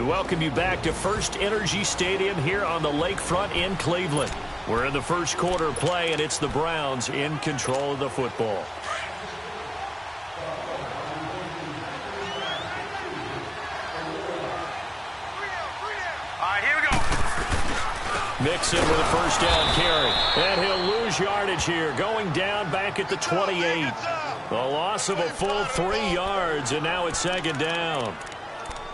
welcome you back to First Energy Stadium here on the lakefront in Cleveland. We're in the first quarter of play, and it's the Browns in control of the football. All right, here we go. Mixon with a first down carry. And he'll lose yardage here, going down back at the 28. A loss of a full 3 yards, and now it's second down.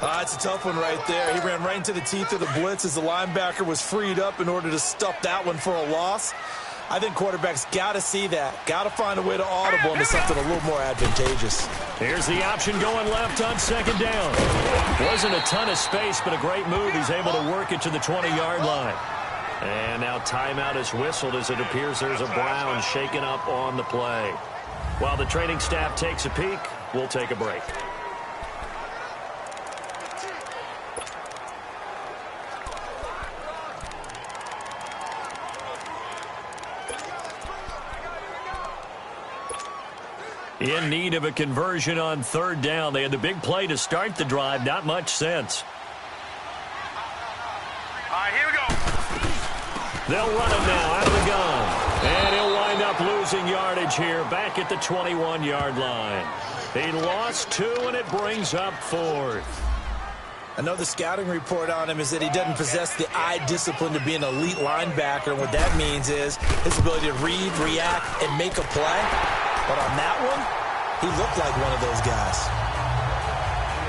It's a tough one right there. He ran right into the teeth of the blitz as the linebacker was freed up in order to stuff that one for a loss. I think quarterbacks got to see that. Got to find a way to audible into something a little more advantageous. Here's the option going left on second down. Wasn't a ton of space, but a great move. He's able to work it to the 20-yard line. And now timeout is whistled as it appears there's a Brown shaken up on the play. While the training staff takes a peek, we'll take a break. In need of a conversion on third down. They had the big play to start the drive. Not much sense. All right, here we go. They'll run him now out of the gun. And he'll wind up losing yardage here back at the 21-yard line. He lost 2, and it brings up 4th. I know the scouting report on him is that he doesn't possess the eye discipline to be an elite linebacker. And what that means is his ability to read, react, and make a play. But on that one, he looked like one of those guys.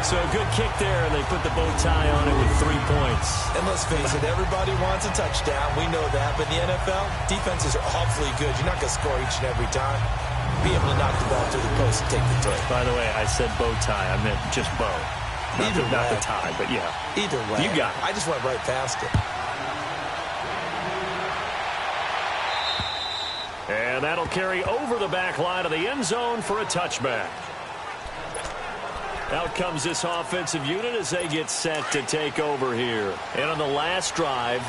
So a good kick there, and they put the bow tie on it with 3 points. And let's face it, everybody wants a touchdown. We know that. But in the NFL, defenses are awfully good. You're not going to score each and every time. Be able to knock the ball through the post and take the throw. By the way, I said bow tie. I meant just bow. Not the tie, but yeah. Either way. You got it. I just went right past it. And that'll carry over the back line of the end zone for a touchback. Out comes this offensive unit as they get set to take over here. And on the last drive,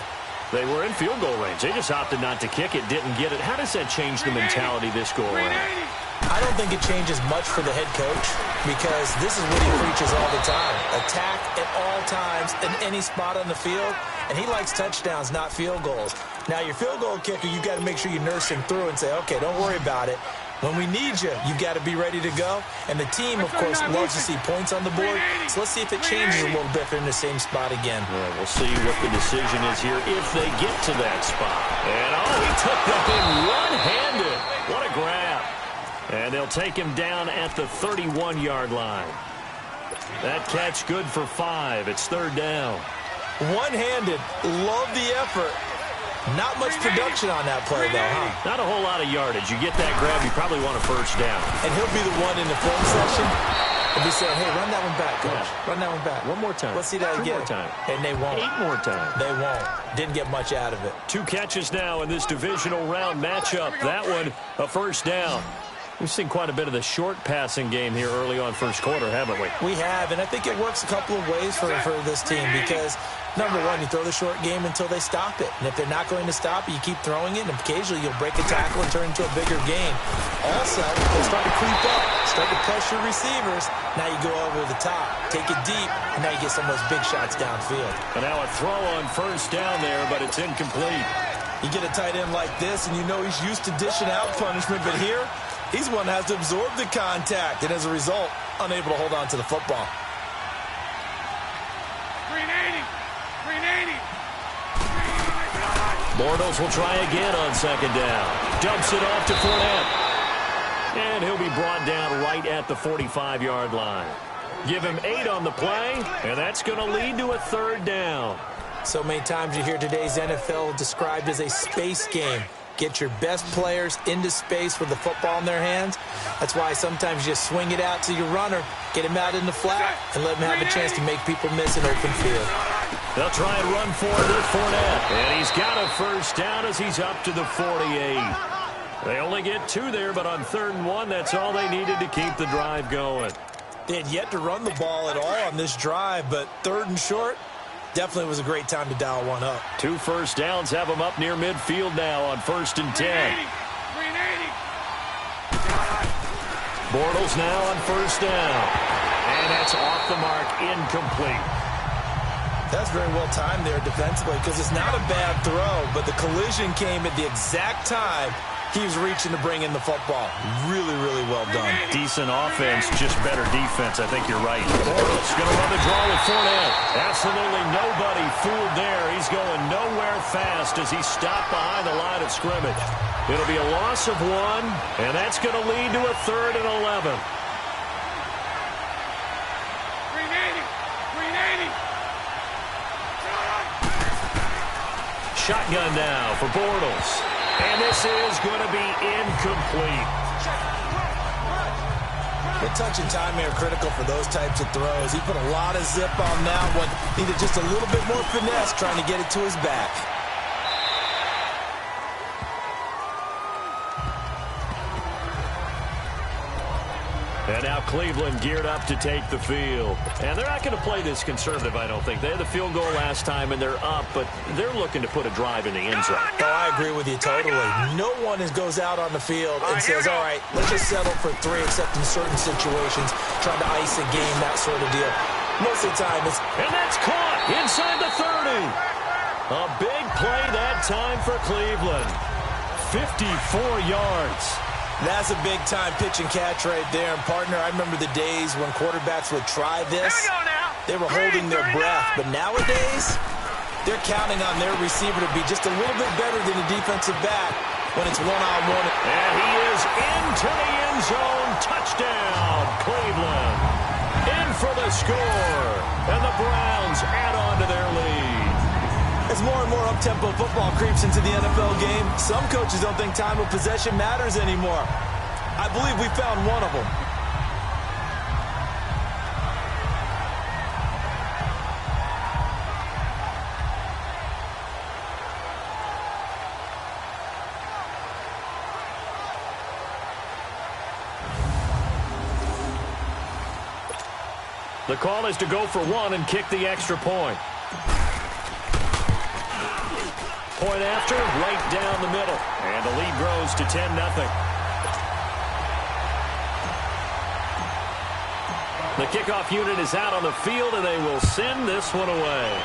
they were in field goal range. They just opted not to kick it, didn't get it. How does that change the mentality this go around? I don't think it changes much for the head coach because this is what he preaches all the time. Attack at all times in any spot on the field, and he likes touchdowns, not field goals. Now, your field goal kicker, you've got to make sure you nurse him through and say, okay, don't worry about it. When we need you, you've got to be ready to go. And the team, of course, loves to see points on the board. So let's see if it changes a little bit if they're in the same spot again. Well, we'll see what the decision is here if they get to that spot. And, he took that thing one-handed. What a grab. And they'll take him down at the 31-yard line. That catch good for 5. It's third down. One-handed. Love the effort. Not much production on that play, though, huh? Not a whole lot of yardage. You get that grab, you probably want a first down. And he'll be the one in the film session. He'll be saying, hey, run that one back, coach. Yeah. Run that one back. One more time. Let's see that 2 again. more time. And they won't. 8 more times. They won't. Didn't get much out of it. 2 catches now in this divisional round matchup. That one, a first down. We've seen quite a bit of the short passing game here early on first quarter, haven't we? We have, and I think it works a couple of ways for this team because, number one, you throw the short game until they stop it. And if they're not going to stop it, you keep throwing it, and occasionally you'll break a tackle and turn into a bigger game. Also, they'll start to creep up, start to pressure receivers. Now you go over the top, take it deep, and now you get some of those big shots downfield. And now a throw on first down there, but it's incomplete. You get a tight end like this, and you know he's used to dishing out punishment, but here, he's one that has to absorb the contact, and as a result, unable to hold on to the football. 380. Bortles will try again on second down. Dumps it off to Fournette. And he'll be brought down right at the 45-yard line. Give him 8 on the play, and that's going to lead to a third down. So many times you hear today's NFL described as a space game. Get your best players into space with the football in their hands. That's why sometimes you just swing it out to your runner, get him out in the flat, and let him have a chance to make people miss an open field. They'll try and run for it with Fournette. And he's got a first down as he's up to the 48. They only get 2 there, but on 3rd and 1, that's all they needed to keep the drive going. They had yet to run the ball at all on this drive, but 3rd and short, definitely was a great time to dial one up. 2 first downs have them up near midfield now on 1st and 10. 380. Bortles now on first down. And that's off the mark, incomplete. That's very well timed there defensively because it's not a bad throw, but the collision came at the exact time he was reaching to bring in the football. Really, really well done. Decent offense, just better defense. I think you're right. Bortles going to run the draw with Fournette. Absolutely nobody fooled there. He's going nowhere fast as he's stopped behind the line of scrimmage. It'll be a loss of 1, and that's going to lead to a 3rd and 11. 380. Shotgun now for Bortles. And this is going to be incomplete. The touch and timing are critical for those types of throws. He put a lot of zip on that one. Needed just a little bit more finesse trying to get it to his back. And now Cleveland geared up to take the field. And they're not going to play this conservative, I don't think. They had the field goal last time, and they're up, but they're looking to put a drive in the end zone. Oh, I agree with you totally. No one goes out on the field and says, all right, let's just settle for 3, except in certain situations, trying to ice a game, that sort of deal. Most of the time, it's... And that's caught inside the 30. A big play that time for Cleveland. 54 yards. That's a big-time pitch and catch right there. And, partner, I remember the days when quarterbacks would try this. They were holding their breath. But nowadays, they're counting on their receiver to be just a little bit better than the defensive back when it's one-on-one. And he is into the end zone. Touchdown, Cleveland. In for the score. And the Browns add on to their lead. As more and more up-tempo football creeps into the NFL game, some coaches don't think time of possession matters anymore. I believe we found one of them. The call is to go for 1 and kick the extra point. Point after, right down the middle. And the lead grows to 10-0. The kickoff unit is out on the field, and they will send this one away.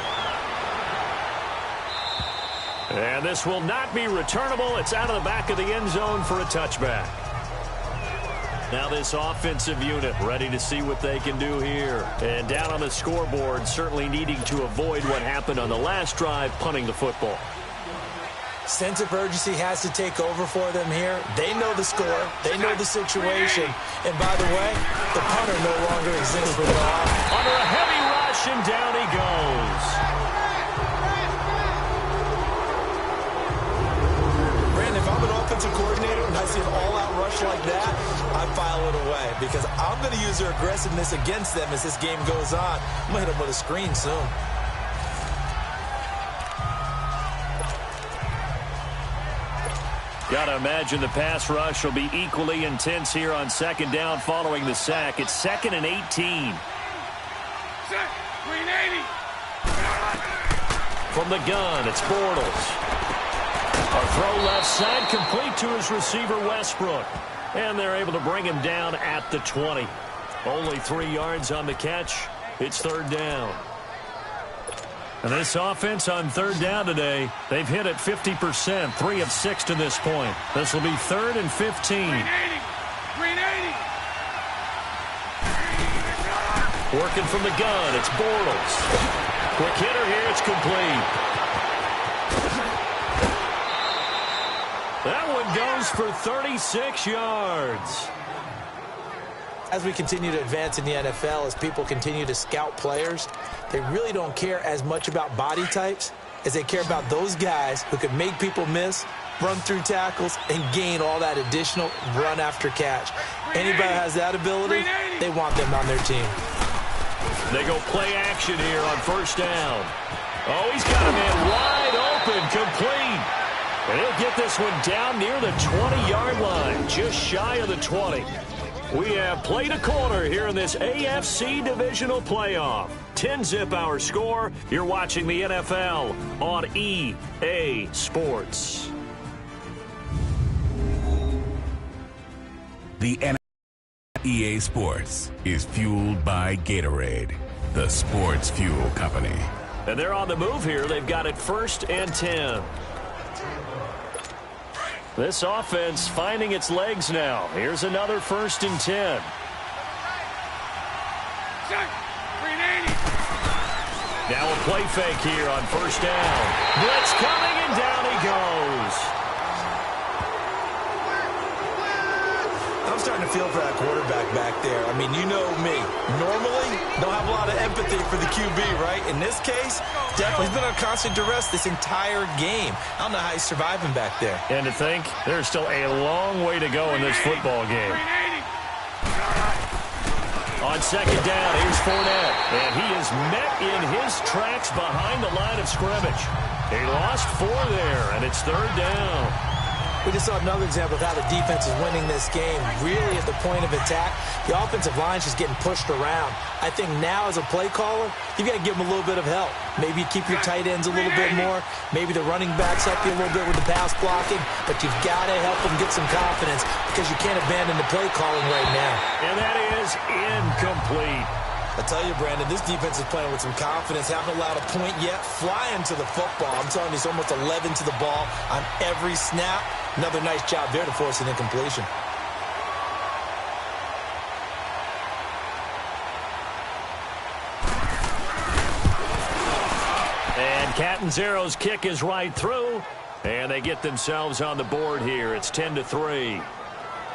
And this will not be returnable. It's out of the back of the end zone for a touchback. Now this offensive unit ready to see what they can do here. And down on the scoreboard, certainly needing to avoid what happened on the last drive, punting the football. Sense of urgency has to take over for them here. They know the score. They know the situation. And by the way, the punter no longer exists for them. Under a heavy rush, and down he goes. Brandon, if I'm an offensive coordinator and I see an all-out rush like that, I file it away because I'm going to use their aggressiveness against them as this game goes on. I'm going to hit them with a screen soon. Got to imagine the pass rush will be equally intense here on 2nd down following the sack. It's 2nd and 18. From the gun, it's Bortles. A throw left side complete to his receiver, Westbrook. And they're able to bring him down at the 20. Only 3 yards on the catch. It's 3rd down. And this offense on 3rd down today, they've hit it 50%, 3 of 6 to this point. This will be 3rd and 15. Working from the gun, it's Bortles. Quick hitter here, it's complete. That one goes for 36 yards. As we continue to advance in the NFL, as people continue to scout players, they really don't care as much about body types as they care about those guys who can make people miss, run through tackles, and gain all that additional run after catch. Anybody who has that ability, they want them on their team. They go play action here on 1st down. Oh, he's got a man wide open, complete. And he'll get this one down near the 20-yard line, just shy of the 20. We have played a quarter here in this AFC Divisional Playoff. 10-zip our score. You're watching the NFL on EA Sports. The NFL EA Sports is fueled by Gatorade, the sports fuel company. And they're on the move here. They've got it 1st and 10. This offense finding its legs now. Here's another 1st and 10. Now a play fake here on 1st down. Blitz coming, and down he goes. I'm starting to feel for that quarterback back there. I mean, you know me. Normally, don't have a lot of empathy for the QB, right? In this case, definitely he's been under constant duress this entire game. I don't know how he's surviving back there. And to think, there's still a long way to go in this football game. On 2nd down, here's Fournette. And he is met in his tracks behind the line of scrimmage. He lost 4 there, and it's 3rd down. We just saw another example of how the defense is winning this game. Really, at the point of attack, the offensive line's just getting pushed around. I think now, as a play caller, you've got to give them a little bit of help. Maybe keep your tight ends a little bit more. Maybe the running backs help you a little bit with the pass blocking. But you've got to help them get some confidence because you can't abandon the play calling right now. And that is incomplete. I tell you, Brandon, this defense is playing with some confidence. Haven't allowed a point yet. Flying to the football. I'm telling you, it's almost 11 to the ball on every snap. Another nice job there to force an incompletion. And Catanzaro's kick is right through. And they get themselves on the board here. It's 10-3.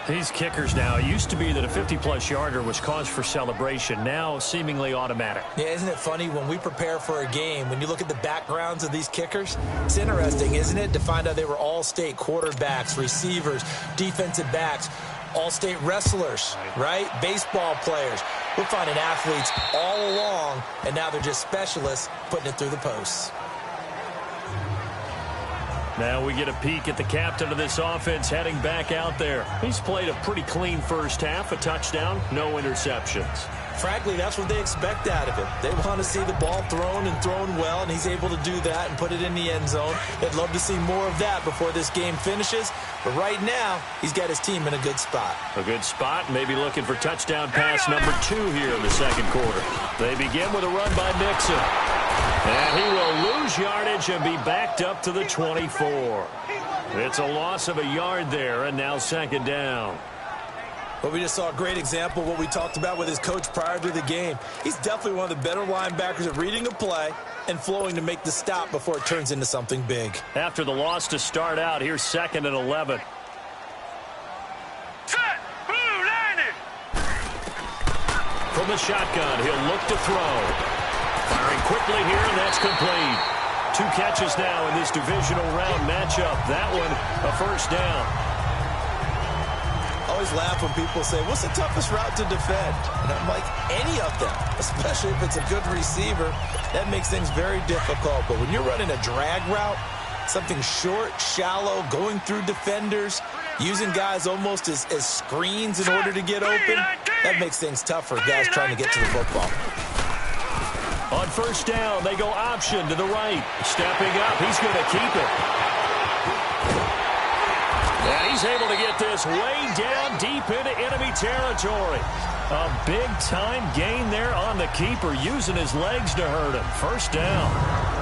These kickers now, it used to be that a 50-plus yarder was cause for celebration. Now, seemingly automatic. Yeah, isn't it funny when we prepare for a game, when you look at the backgrounds of these kickers? It's interesting, isn't it, to find out they were all-state quarterbacks, receivers, defensive backs, all-state wrestlers, right? Baseball players. We're finding athletes all along, and now they're just specialists putting it through the posts. Now we get a peek at the captain of this offense heading back out there. He's played a pretty clean first half, a touchdown, no interceptions. Frankly, that's what they expect out of him. They want to see the ball thrown and thrown well, and he's able to do that and put it in the end zone. They'd love to see more of that before this game finishes. But right now, he's got his team in a good spot. A good spot, maybe looking for touchdown pass number 2 here in the 2nd quarter. They begin with a run by Mixon. And he will lose yardage and be backed up to the 24. It's a loss of a yard there, and now 2nd down. Well, we just saw a great example of what we talked about with his coach prior to the game. He's definitely one of the better linebackers at reading a play and flowing to make the stop before it turns into something big. After the loss to start out, here's 2nd and 11. From the shotgun, he'll look to throw. Firing quickly here, and that's complete. 2 catches now in this divisional round matchup. That one, a 1st down. I always laugh when people say, what's the toughest route to defend? And I'm like, any of them, especially if it's a good receiver. That makes things very difficult. But when you're running a drag route, something short, shallow, going through defenders, using guys almost as screens in order to get open, that makes things tough for guys trying to get to the football. On 1st down, they go option to the right. Stepping up, he's going to keep it. And he's able to get this way down deep into enemy territory. A big-time gain there on the keeper, using his legs to hurt him. 1st down.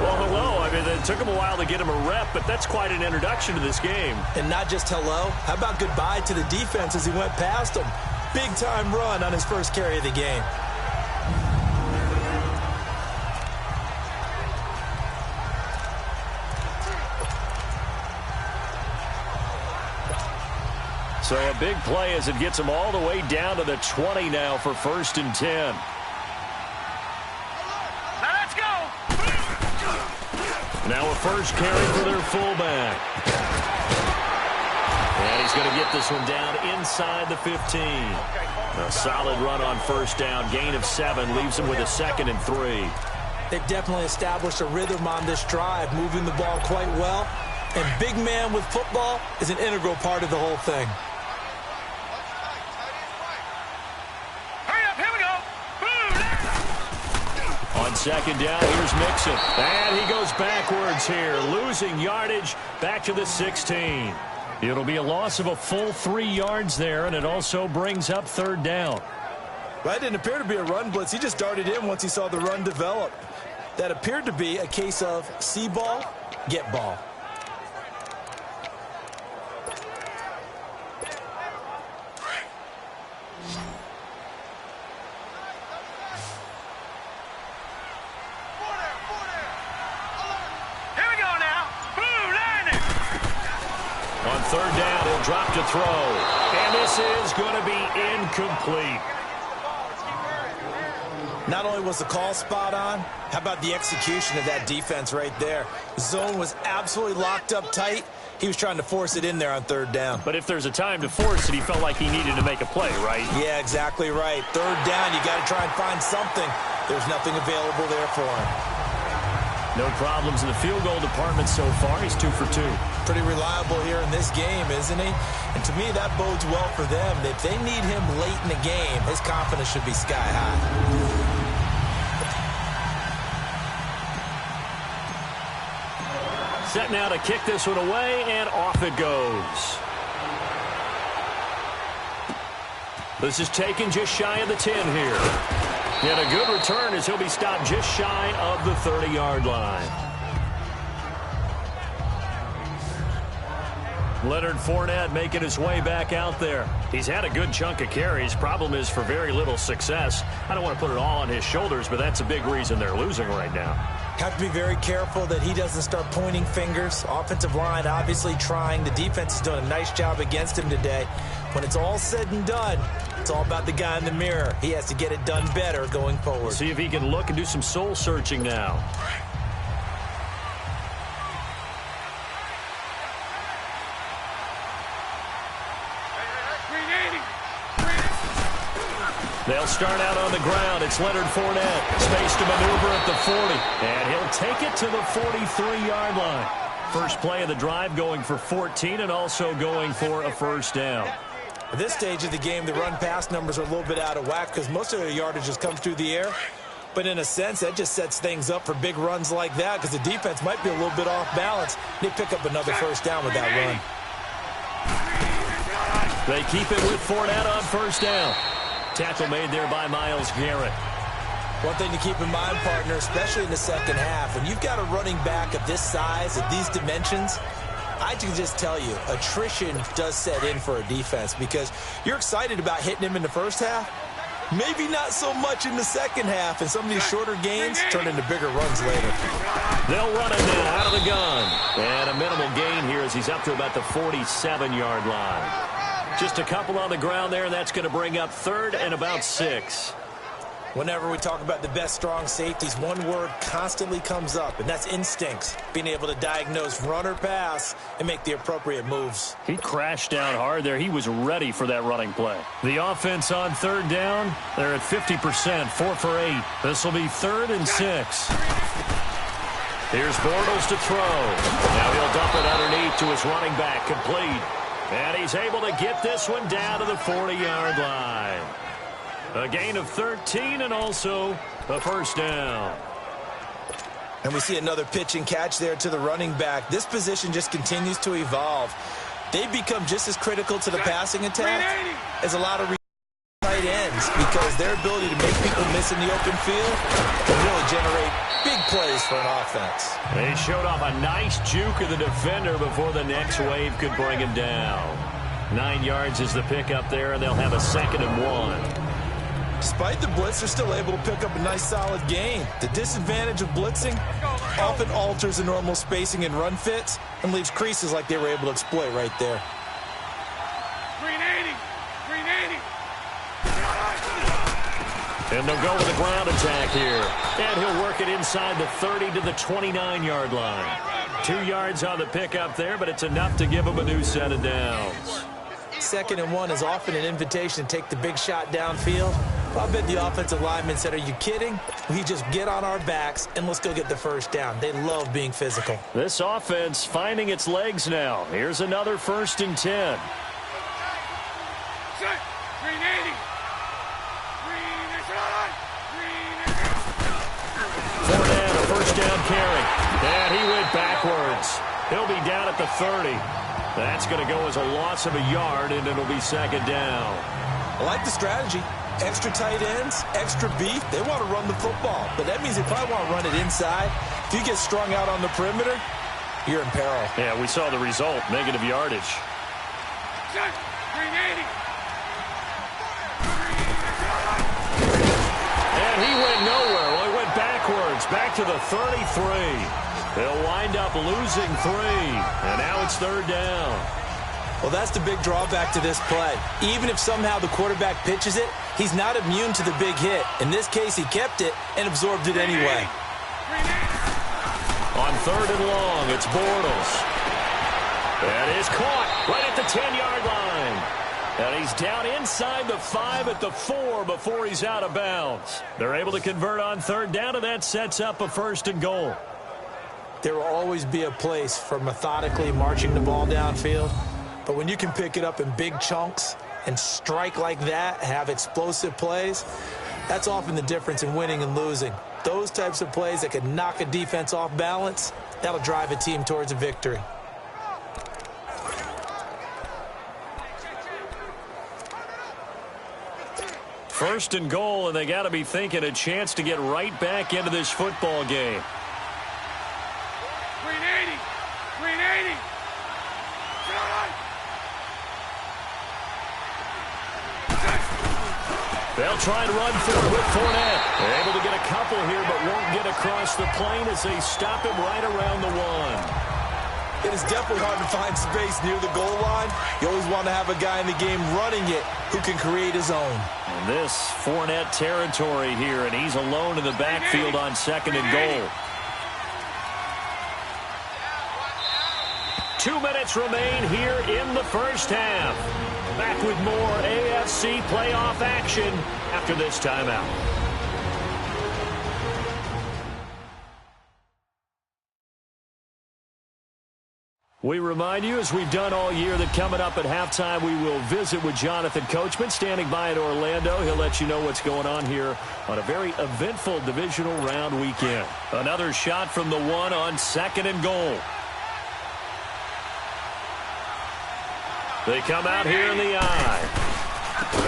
Well, hello. I mean, it took him a while to get him a rep, but that's quite an introduction to this game. And not just hello. How about goodbye to the defense as he went past him? Big-time run on his first carry of the game. So a big play as it gets them all the way down to the 20 now for 1st and 10. Now let's go. Now a first carry for their fullback. And he's going to get this one down inside the 15. A solid run on 1st down. Gain of 7 leaves him with a 2nd and 3. They've definitely established a rhythm on this drive, moving the ball quite well. And big man with football is an integral part of the whole thing. On 2nd down, here's Mixon. And he goes backwards here, losing yardage back to the 16. It'll be a loss of a full 3 yards there, and it also brings up 3rd down. Well, it didn't appear to be a run blitz. He just darted in once he saw the run develop. That appeared to be a case of see ball, get ball. Here we go now. Blue landing. On third down, he'll drop to throw. And this is going to be incomplete. Not only was the call spot on, how about the execution of that defense right there? The zone was absolutely locked up tight. He was trying to force it in there on third down. But if there's a time to force it, he felt like he needed to make a play, right? Yeah, exactly right. Third down, you got to try and find something. There's nothing available there for him. No problems in the field goal department so far. He's 2 for 2. Pretty reliable here in this game, isn't he? And to me, that bodes well for them. If they need him late in the game, his confidence should be sky high. Set now to kick this one away, and off it goes. This is taken just shy of the 10 here. And a good return as he'll be stopped just shy of the 30-yard line. Leonard Fournette making his way back out there. He's had a good chunk of carries. Problem is for very little success. I don't want to put it all on his shoulders, but that's a big reason they're losing right now. Have to be very careful that he doesn't start pointing fingers. Offensive line obviously trying. The defense is doing a nice job against him today. When it's all said and done, it's all about the guy in the mirror. He has to get it done better going forward. See if he can look and do some soul searching now. They'll start out on the ground. It's Leonard Fournette. Space to maneuver at the 40. And he'll take it to the 43-yard line. First play of the drive going for 14 and also going for a first down. At this stage of the game, the run-pass numbers are a little bit out of whack because most of their yardage has come through the air. But in a sense, that just sets things up for big runs like that because the defense might be a little bit off balance. They pick up another first down with that run. They keep it with Fournette on first down. Tackle made there by Myles Garrett. One thing to keep in mind, partner, especially in the second half, when you've got a running back of this size, of these dimensions, I can just tell you, attrition does set in for a defense because you're excited about hitting him in the first half. Maybe not so much in the second half, and some of these shorter gains turn into bigger runs later. They'll run it now out of the gun. And a minimal gain here as he's up to about the 47-yard line. Just a couple on the ground there, and that's going to bring up third and about 6. Whenever we talk about the best strong safeties, one word constantly comes up, and that's instincts. Being able to diagnose run or pass and make the appropriate moves. He crashed down hard there. He was ready for that running play. The offense on third down, they're at 50%, 4 for 8. This will be third and 6. Here's Bortles to throw. Now he'll dump it underneath to his running back, complete. And he's able to get this one down to the 40-yard line. A gain of 13 and also a first down. And we see another pitch and catch there to the running back. This position just continues to evolve. They've become just as critical to the passing attack as a lot of tight ends because their ability to make people miss in the open field can really generate big plays for an offense. They showed off a nice juke of the defender before the next wave could bring him down. 9 yards is the pickup there, and they'll have a 2nd and 1. Despite the blitz, they're still able to pick up a nice solid gain. The disadvantage of blitzing often alters the normal spacing and run fits and leaves creases like they were able to exploit right there. 380. And they'll go with a ground attack here. And he'll work it inside the 30 to the 29-yard line. 2 yards on the pickup there, but it's enough to give him a new set of downs. 2nd and 1 is often an invitation to take the big shot downfield. I bet the offensive lineman said, are you kidding? We just get on our backs and let's go get the first down. They love being physical. This offense finding its legs now. Here's another 1st and 10. 380. Fournette, a first down carry. And he went backwards. He'll be down at the 30. That's going to go as a loss of a yard, and it'll be 2nd down. I like the strategy. Extra tight ends, extra beef, they want to run the football. But that means they probably want to run it inside. If you get strung out on the perimeter, you're in peril. Yeah, we saw the result, negative yardage. And he went nowhere. Well, he went backwards, back to the 33. They'll wind up losing 3. And now it's 3rd down. Well, that's the big drawback to this play. Even if somehow the quarterback pitches it, he's not immune to the big hit. In this case, he kept it and absorbed it anyway. On 3rd and long, it's Bortles. That is caught right at the 10-yard line. And he's down inside the 5 at the 4 before he's out of bounds. They're able to convert on 3rd down, and that sets up a 1st and goal. There will always be a place for methodically marching the ball downfield. But when you can pick it up in big chunks and strike like that, have explosive plays, that's often the difference in winning and losing. Those types of plays that can knock a defense off balance, that'll drive a team towards a victory. First and goal, and they got to be thinking a chance to get right back into this football game. 380. 380. They'll try and run for it with Fournette. They're able to get a couple here, but won't get across the plane as they stop him right around the 1. It is definitely hard to find space near the goal line. You always want to have a guy in the game running it who can create his own. And this Fournette territory here, and he's alone in the backfield on 2nd and goal. 2 minutes remain here in the first half. Back with more AFC playoff action after this timeout. We remind you, as we've done all year, that coming up at halftime, we will visit with Jonathan Coachman standing by in Orlando. He'll let you know what's going on here on a very eventful divisional round weekend. Another shot from the 1 on 2nd and goal. They come out here in the eye.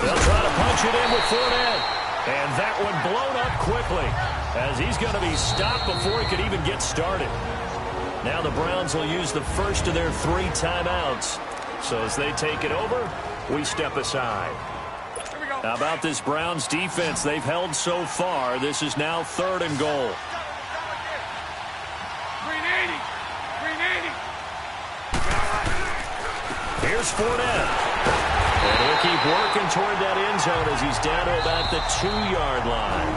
They'll try to punch it in with Fournette. And that one blown up quickly as he's going to be stopped before he could even get started. Now the Browns will use the first of their 3 timeouts. So as they take it over, we step aside. How about this Browns defense they've held so far? This is now 3rd and goal. 380. 380. Here's Fournette. And he'll keep working toward that end zone as he's down to about the 2-yard line.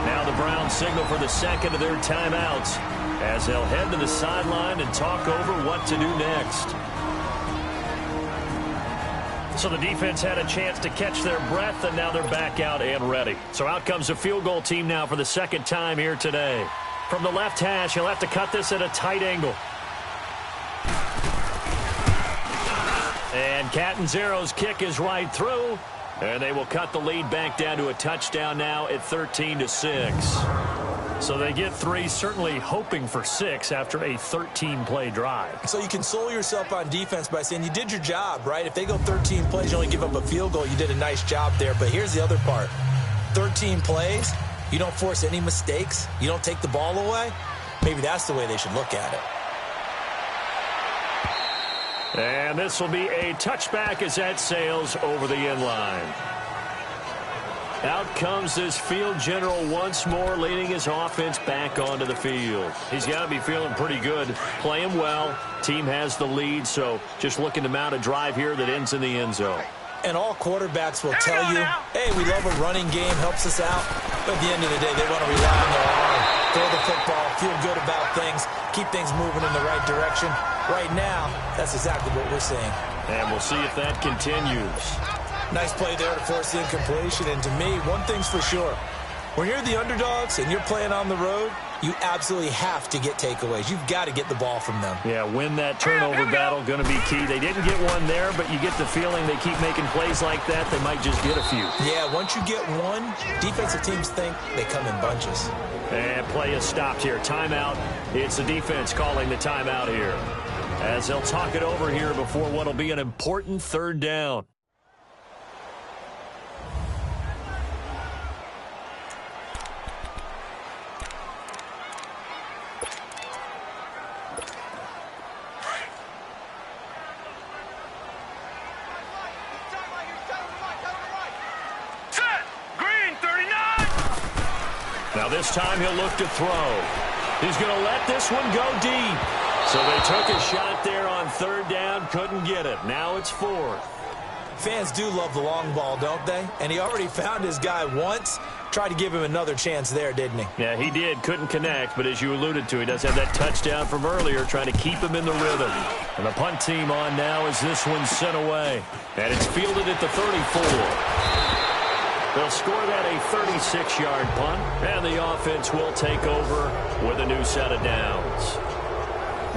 Now the Browns signal for the second of their timeouts as they'll head to the sideline and talk over what to do next. So the defense had a chance to catch their breath, and now they're back out and ready. So out comes the field goal team now for the 2nd time here today. From the left hash, he'll have to cut this at a tight angle. And Catanzaro's kick is right through, and they will cut the lead back down to a touchdown now at 13-6. So they get 3, certainly hoping for 6 after a 13-play drive. So you console yourself on defense by saying you did your job, right? If they go 13 plays, you only give up a field goal, you did a nice job there. But here's the other part. 13 plays, you don't force any mistakes, you don't take the ball away. Maybe that's the way they should look at it. And this will be a touchback as that sails over the end line. Out comes this field general once more, leading his offense back onto the field. He's got to be feeling pretty good, playing well. Team has the lead, so just looking to mount a drive here that ends in the end zone. And all quarterbacks will tell you, hey, we love a running game, helps us out. But at the end of the day, they want to rely on their arm, throw the football, feel good about things, keep things moving in the right direction. Right now, that's exactly what we're seeing. And we'll see if that continues. Nice play there to force the incompletion. And to me, one thing's for sure. When you're the underdogs and you're playing on the road, you absolutely have to get takeaways. You've got to get the ball from them. Yeah, win that turnover battle, going to be key. They didn't get one there, but you get the feeling they keep making plays like that, they might just get a few. Yeah, once you get one, defensive teams think they come in bunches. And play is stopped here. Timeout. It's the defense calling the timeout here, as they'll talk it over here before what will be an important 3rd down. Now this time he'll look to throw. He's going to let this one go deep. So they took a shot there on third down, couldn't get it. Now it's fourth. Fans do love the long ball, don't they? And he already found his guy once. Tried to give him another chance there, didn't he? Yeah, he did. Couldn't connect, but as you alluded to, he does have that touchdown from earlier, trying to keep him in the rhythm. And the punt team on now as this one's sent away. And it's fielded at the 34. They'll score that a 36-yard punt, and the offense will take over with a new set of downs.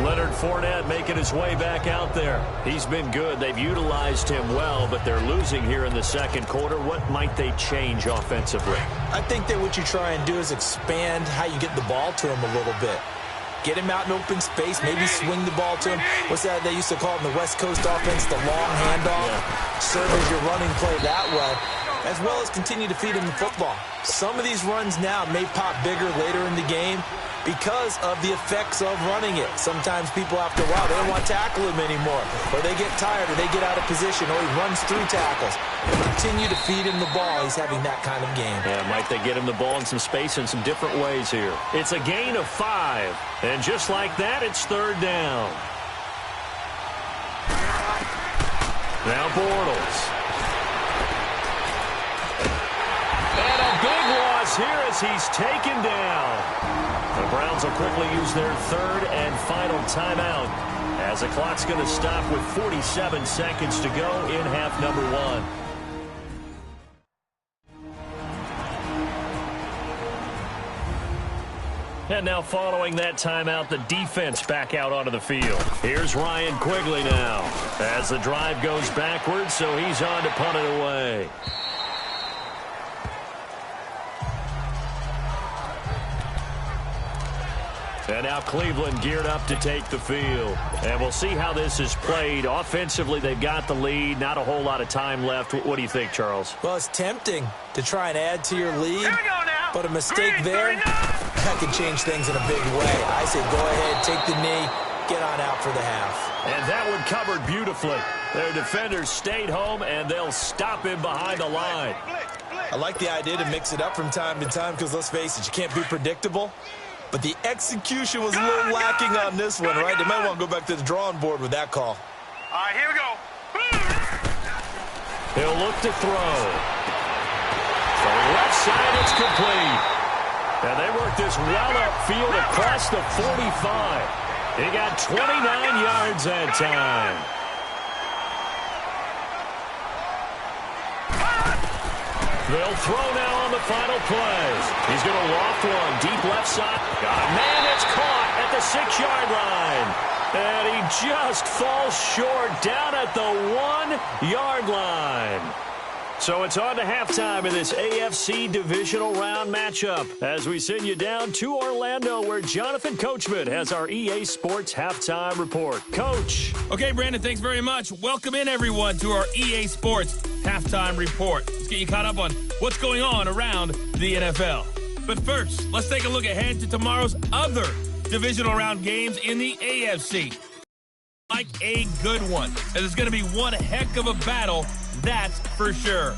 Leonard Fournette making his way back out there. He's been good. They've utilized him well, but they're losing here in the second quarter. What might they change offensively? I think that what you try and do is expand how you get the ball to him a little bit. Get him out in open space, maybe swing the ball to him. What's that they used to call it in the West Coast offense, the long handoff? Yeah. Serve as your running play that way, as well as continue to feed him the football. Some of these runs now may pop bigger later in the game because of the effects of running it. Sometimes people, after a while, they don't want to tackle him anymore, or they get tired, or they get out of position, or he runs through tackles. Continue to feed him the ball. He's having that kind of game. Yeah, might they get him the ball in some space in some different ways here. It's a gain of 5, and just like that, it's third down. Now Bortles. And a big loss here as he's taken down. The Browns will quickly use their third and final timeout as the clock's going to stop with 47 seconds to go in half number 1. And now following that timeout, the defense back out onto the field. Here's Ryan Quigley now as the drive goes backwards, so he's on to punt it away. And now Cleveland geared up to take the field. And we'll see how this is played. Offensively, they've got the lead. Not a whole lot of time left. What do you think, Charles? Well, it's tempting to try and add to your lead. But a mistake there, that can change things in a big way. I say go ahead, take the knee, get on out for the half. And that one covered beautifully. Their defenders stayed home, and they'll stop him behind the line. I like the idea to mix it up from time to time because, let's face it, you can't be predictable. But the execution was a little lacking on this one, right? They might want to go back to the drawing board with that call. All right, here we go. He'll look to throw. From the left side, it's complete. And they work this well upfield across the 45. He got 29 yards that time. They'll throw now on the final play. He's going to loft one deep left side. Got a man that's caught at the 6-yard line. And he just falls short down at the 1-yard line. So it's on to halftime in this AFC Divisional Round matchup as we send you down to Orlando where Jonathan Coachman has our EA Sports Halftime Report. Coach. Okay, Brandon, thanks very much. Welcome in, everyone, to our EA Sports Halftime Report. Let's get you caught up on what's going on around the NFL. But first, let's take a look ahead to tomorrow's other Divisional Round games in the AFC. Like a good one. And it's going to be one heck of a battle, that's for sure.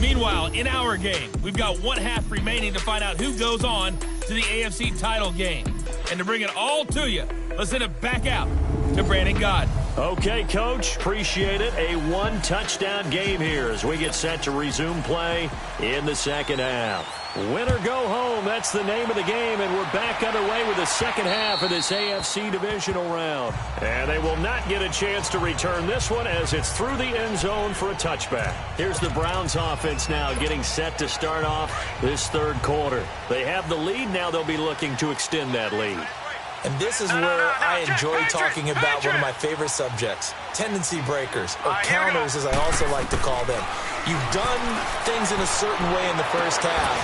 Meanwhile, in our game, we've got one half remaining to find out who goes on to the AFC title game. And to bring it all to you, let's send it back out to Brandon God. Okay, Coach. Appreciate it. A one-touchdown game here as we get set to resume play in the second half. Win or go home, that's the name of the game, and we're back underway with the second half of this AFC Divisional Round. And they will not get a chance to return this one as it's through the end zone for a touchback. Here's the Browns offense now getting set to start off this third quarter. They have the lead, now they'll be looking to extend that lead. And this is where I enjoy talking about one of my favorite subjects, tendency breakers, or counters as I also like to call them. You've done things in a certain way in the first half,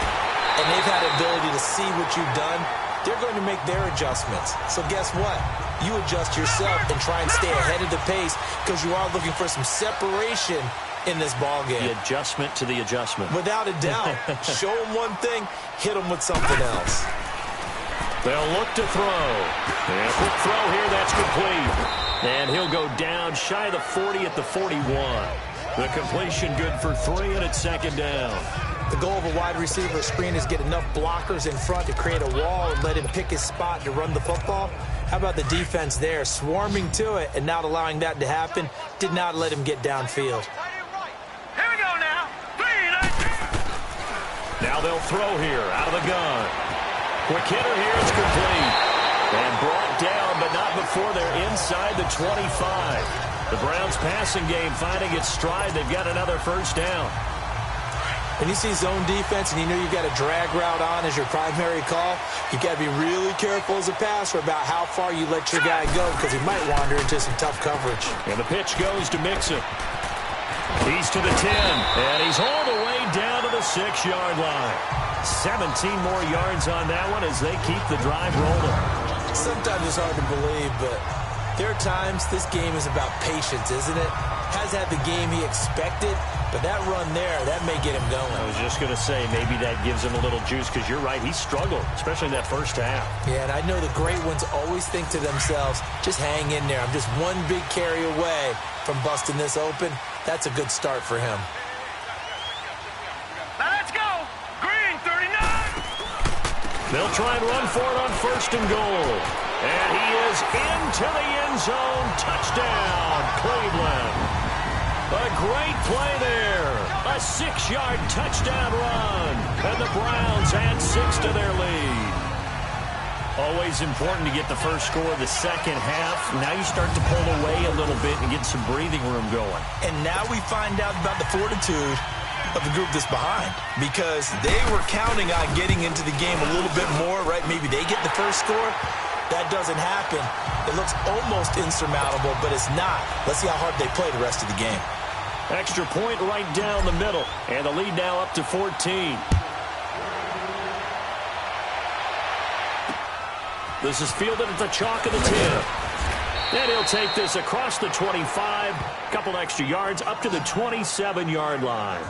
and they've had the ability to see what you've done. They're going to make their adjustments. So guess what? You adjust yourself and try and stay ahead of the pace because you are looking for some separation in this ball game. The adjustment to the adjustment. Without a doubt. Show them one thing, hit them with something else. They'll look to throw. And a quick throw here, that's complete. And he'll go down shy of the 40 at the 41. The completion good for 3, and it's second down. The goal of a wide receiver screen is get enough blockers in front to create a wall and let him pick his spot to run the football. How about the defense there, swarming to it and not allowing that to happen? Did not let him get downfield. Here we go now. Now they'll throw here out of the gun. Quick hitter here, it's complete. And brought down, but not before they're inside the 25. The Browns passing game finding its stride. They've got another first down. When you see zone defense and you know you've got a drag route on as your primary call, you've got to be really careful as a passer about how far you let your guy go because he might wander into some tough coverage. And the pitch goes to Mixon. He's to the 10, and he's all the way down to the 6-yard line. 17 more yards on that one as they keep the drive rolling. Sometimes it's hard to believe, but there are times this game is about patience, isn't it? Has had the game he expected, but that run there, that may get him going. I was just going to say, maybe that gives him a little juice because you're right, he struggled, especially in that first half. Yeah, and I know the great ones always think to themselves, just hang in there. I'm just one big carry away from busting this open. That's a good start for him. Now let's go. Green, 39. They'll try and run for it on first and goal. And he is into the end zone. Touchdown, Cleveland. A great play there. A 6-yard touchdown run. And the Browns add 6 to their lead. Always important to get the first score of the second half. Now you start to pull away a little bit and get some breathing room going. And now we find out about the fortitude of the group that's behind, because they were counting on getting into the game a little bit more, right? Maybe they get the first score. That doesn't happen. It looks almost insurmountable, but it's not. Let's see how hard they play the rest of the game. Extra point right down the middle, and the lead now up to 14. This is fielded at the chalk of the 10. And he'll take this across the 25, couple extra yards up to the 27-yard line.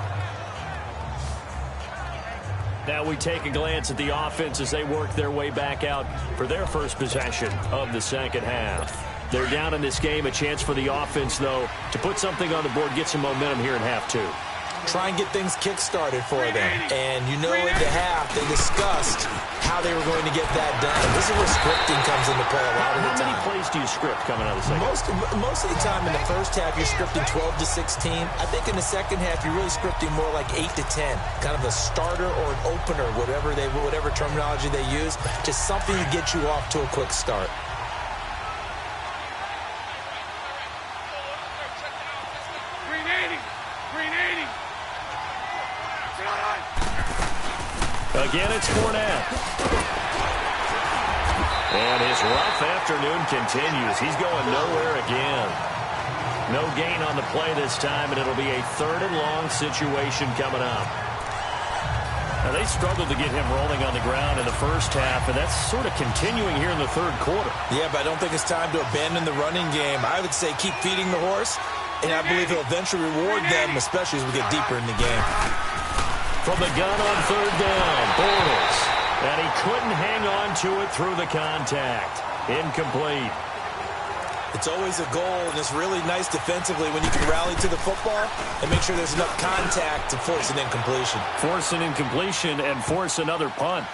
Now we take a glance at the offense as they work their way back out for their first possession of the second half. They're down in this game. A chance for the offense, though, to put something on the board, get some momentum here in half 2. Try and get things kick-started for them. And you know at the half they discussed how they were going to get that done. This is where scripting comes into play a lot of the time. How many plays do you script coming out of the second half? Most of the time in the first half you're scripting 12 to 16. I think in the second half you're really scripting more like 8 to 10. Kind of a starter or an opener, whatever terminology they use. Just something to get you off to a quick start. Again, it's Fournette. And his rough afternoon continues. He's going nowhere again. No gain on the play this time, and it'll be a 3rd and long situation coming up. Now, they struggled to get him rolling on the ground in the first half, and that's sort of continuing here in the third quarter. Yeah, but I don't think it's time to abandon the running game. I would say keep feeding the horse, and I believe he'll eventually reward them, especially as we get deeper in the game. From the gun on 3rd down, Bortles. And he couldn't hang on to it through the contact. Incomplete. It's always a goal, and it's really nice defensively when you can rally to the football and make sure there's enough contact to force an incompletion. Force an incompletion and force another punt.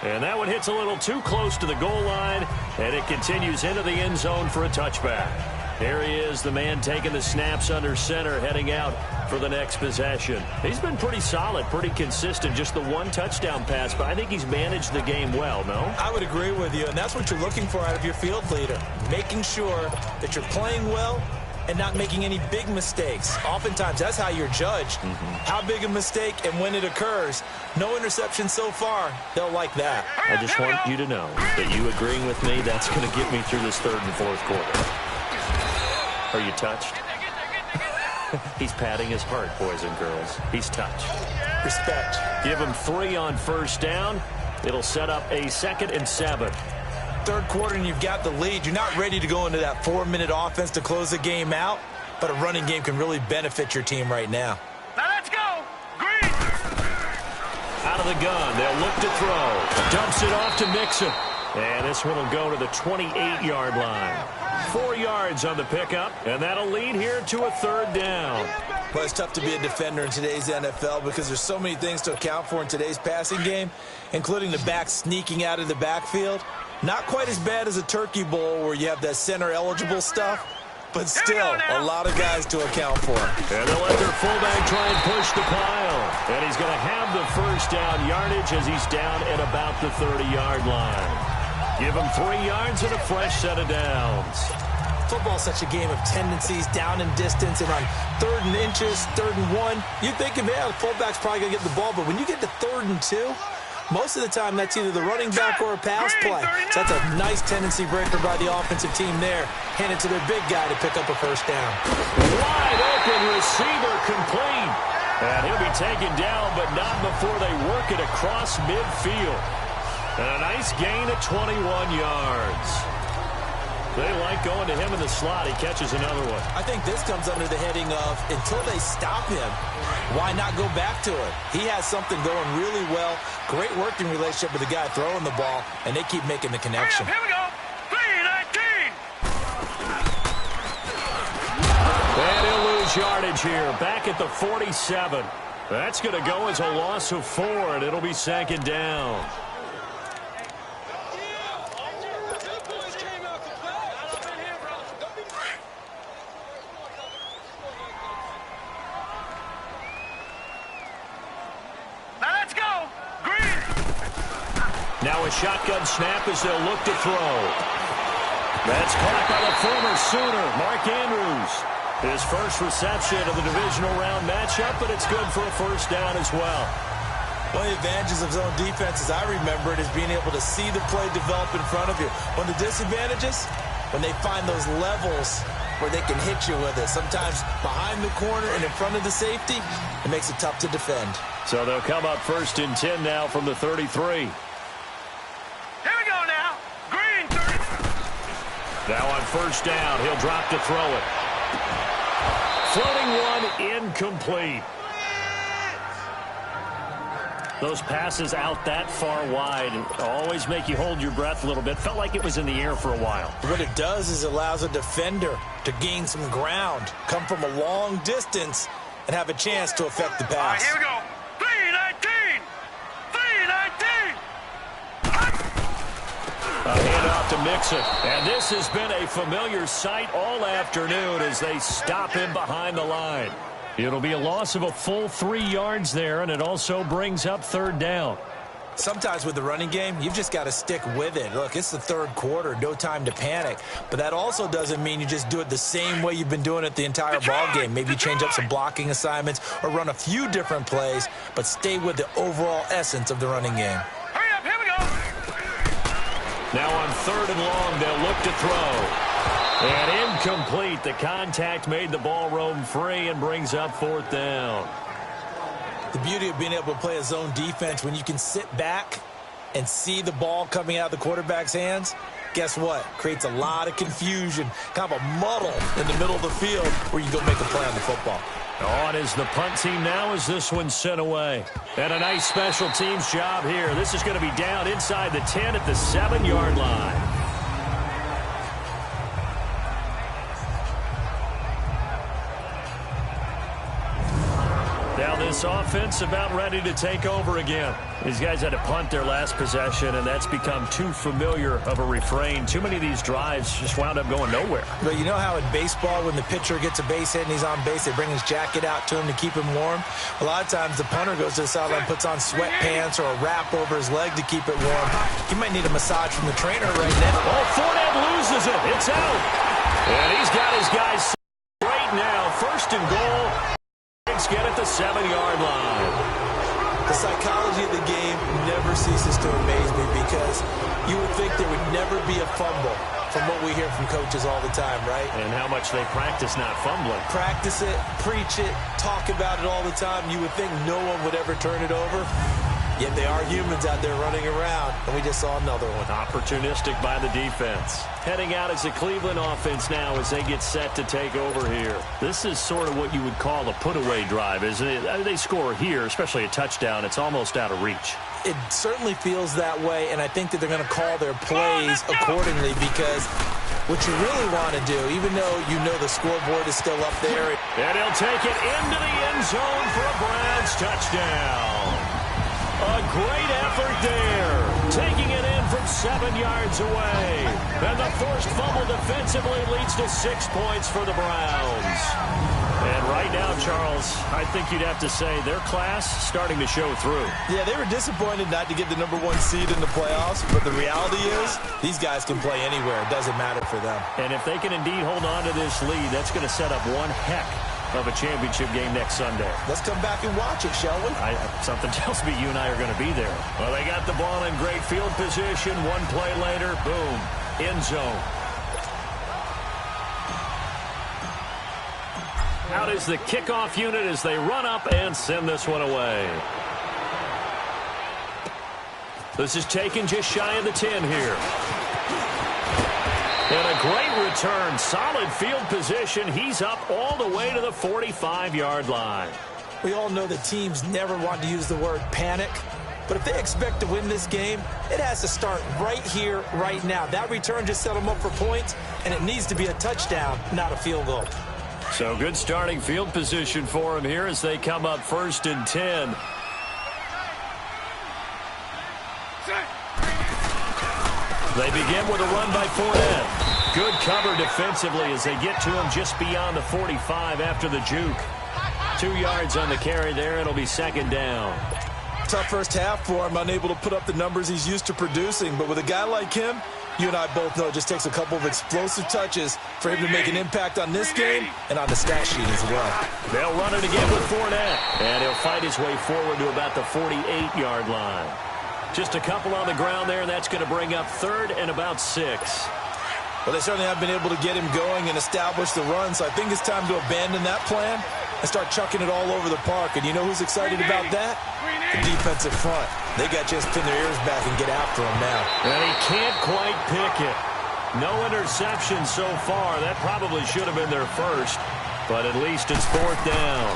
And that one hits a little too close to the goal line, and it continues into the end zone for a touchback. There he is, the man taking the snaps under center, heading out for the next possession. He's been pretty solid, pretty consistent, just the one touchdown pass, but I think he's managed the game well, no? I would agree with you, and that's what you're looking for out of your field leader, making sure that you're playing well and not making any big mistakes. Oftentimes, that's how you're judged. How big a mistake and when it occurs. No interception so far. They'll like that. I just want you to know that you agreeing with me, that's going to get me through this 3rd and 4th quarter. Are you touched? He's patting his heart, boys and girls. He's touched. Respect. Give him 3 on first down. It'll set up a 2nd and 7. Third quarter and you've got the lead. You're not ready to go into that 4-minute offense to close the game out, but a running game can really benefit your team right now. Now let's go. Green. Out of the gun. They'll look to throw. Dumps it off to Mixon. And this one will go to the 28-yard line. 4 yards on the pickup, and that'll lead here to a 3rd down. Well, it's tough to be a defender in today's NFL because there's so many things to account for in today's passing game, including the back sneaking out of the backfield. Not quite as bad as a turkey bowl where you have that center-eligible stuff, but still a lot of guys to account for. And they'll let their fullback try and push the pile. And he's going to have the 1st down yardage as he's down at about the 30-yard line. Give him 3 yards and a fresh set of downs. Football's such a game of tendencies, down in distance, and on 3rd and inches, 3rd and 1, you're thinking, man, the fullback's probably going to get the ball. But when you get to 3rd and 2, most of the time that's either the running back or a pass play. So that's a nice tendency breaker by the offensive team there. Hand it to their big guy to pick up a 1st down. Wide open receiver complete. And he'll be taken down, but not before they work it across midfield. And a nice gain of 21 yards. They like going to him in the slot. He catches another one. I think this comes under the heading of until they stop him, why not go back to it? He has something going really well. Great working relationship with the guy throwing the ball, and they keep making the connection. Here we go. 3-19. And he'll lose yardage here. Back at the 47. That's going to go as a loss of 4, and it'll be 2nd down. Now a shotgun snap as they'll look to throw. That's caught by the former Sooner, Mark Andrews. His first reception of the divisional round matchup, but it's good for a 1st down as well. One of the advantages of zone defense, as I remember it, is being able to see the play develop in front of you. One of the disadvantages, when they find those levels where they can hit you with it. Sometimes behind the corner and in front of the safety, it makes it tough to defend. So they'll come up 1st and 10 now from the 33. Now on 1st down, he'll drop to throw it. Floating one, incomplete. Those passes out that far wide always make you hold your breath a little bit. Felt like it was in the air for a while. What it does is it allows a defender to gain some ground, come from a long distance, and have a chance to affect the pass. All right, here we go. 3-19. 3-19. A handoff to Mixon. And this has been a familiar sight all afternoon as they stop him behind the line. It'll be a loss of a full 3 yards there, and it also brings up 3rd down. Sometimes with the running game, you've just got to stick with it. Look, it's the 3rd quarter, no time to panic. But that also doesn't mean you just do it the same way you've been doing it the entire ball game. Maybe change up some blocking assignments or run a few different plays, but stay with the overall essence of the running game. Hurry up, here we go. Now on 3rd and long, they'll look to throw. And incomplete. The contact made the ball roam free and brings up 4th down. The beauty of being able to play a zone defense when you can sit back and see the ball coming out of the quarterback's hands, guess what? Creates a lot of confusion, kind of a muddle in the middle of the field where you can go make a play on the football. On is the punt team now as this one's sent away. And a nice special teams job here. This is going to be down inside the 10 at the 7-yard line. Now this offense about ready to take over again. These guys had to punt their last possession, and that's become too familiar of a refrain. Too many of these drives just wound up going nowhere. But you know how in baseball, when the pitcher gets a base hit and he's on base, they bring his jacket out to him to keep him warm? A lot of times the punter goes to the sideline, puts on sweatpants or a wrap over his leg to keep it warm. He might need a massage from the trainer right now. Oh, Fournette loses it. It's out. And he's got his guys right now. 1st and goal. Get at the 7-yard line. The psychology of the game never ceases to amaze me because you would think there would never be a fumble from what we hear from coaches all the time, right? And how much they practice not fumbling. Practice it, preach it, talk about it all the time. You would think no one would ever turn it over. Yet they are humans out there running around, and we just saw another one. Opportunistic by the defense. Heading out as a Cleveland offense now as they get set to take over here. This is sort of what you would call a put-away drive, isn't it? They score here, especially a touchdown. It's almost out of reach. It certainly feels that way, and I think that they're going to call their plays accordingly because what you really want to do, even though you know the scoreboard is still up there. And he'll take it into the end zone for a Browns touchdown. A great effort there, taking it in from 7 yards away. And the forced fumble defensively leads to 6 points for the Browns. And right now, Charles, I think you'd have to say their class starting to show through. Yeah, they were disappointed not to get the number 1 seed in the playoffs, but the reality is these guys can play anywhere. It doesn't matter for them. And if they can indeed hold on to this lead, that's going to set up one heck of a championship game next Sunday. Let's come back and watch it, shall we? Something tells me you and I are going to be there. Well, they got the ball in great field position. One play later, boom, end zone. Out is the kickoff unit as they run up and send this one away. This is taken just shy of the 10 here. And a great return. Solid field position. He's up all the way to the 45-yard line. We all know that teams never want to use the word panic. But if they expect to win this game, it has to start right here, right now. That return just set them up for points, and it needs to be a touchdown, not a field goal. So good starting field position for him here as they come up 1st and 10. They begin with a run by Fournette. Good cover defensively as they get to him just beyond the 45 after the juke. 2 yards on the carry there. It'll be 2nd down. Tough first half for him, unable to put up the numbers he's used to producing. But with a guy like him, you and I both know it just takes a couple of explosive touches for him to make an impact on this game and on the stat sheet as well. They'll run it again with Fournette. And he'll fight his way forward to about the 48-yard line. Just a couple on the ground there, and that's going to bring up 3rd and about 6. Well, they certainly have been able to get him going and establish the run, so I think it's time to abandon that plan and start chucking it all over the park. And you know who's excited about that? The defensive front. They got just pin their ears back and get after him now. And he can't quite pick it. No interception so far. That probably should have been their first, but at least it's 4th down.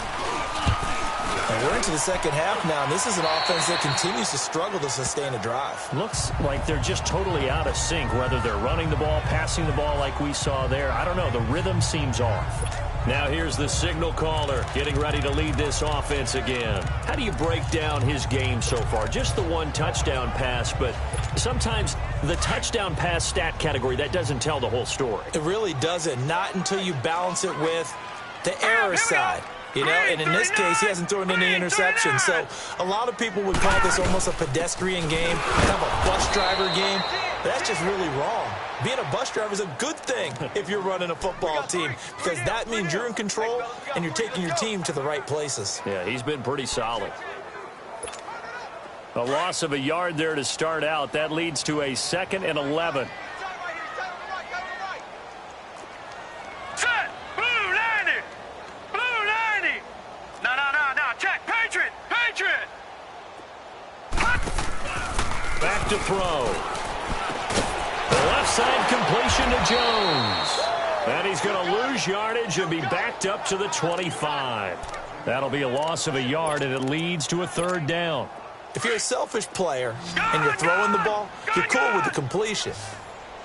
And we're into the second half now, and this is an offense that continues to struggle to sustain a drive. Looks like they're just totally out of sync, whether they're running the ball, passing the ball like we saw there. I don't know. The rhythm seems off. Now here's the signal caller getting ready to lead this offense again. How do you break down his game so far? Just the 1 touchdown pass, but sometimes the touchdown pass stat category, that doesn't tell the whole story. It really doesn't. Not until you balance it with the error side. You know, and in this case, he hasn't thrown any interceptions. So a lot of people would call this almost a pedestrian game, kind of a bus driver game. But that's just really wrong. Being a bus driver is a good thing if you're running a football team, because that means you're in control and you're taking your team to the right places. Yeah, he's been pretty solid. A loss of a yard there to start out. That leads to a 2nd and 11. Set! Blue 90! Blue 90! No, check! Patriot! Patriot! Back to throw. The left side completion to Jones. And he's going to lose yardage and be backed up to the 25. That'll be a loss of a yard, and it leads to a 3rd down. If you're a selfish player and you're throwing the ball, you're cool with the completion.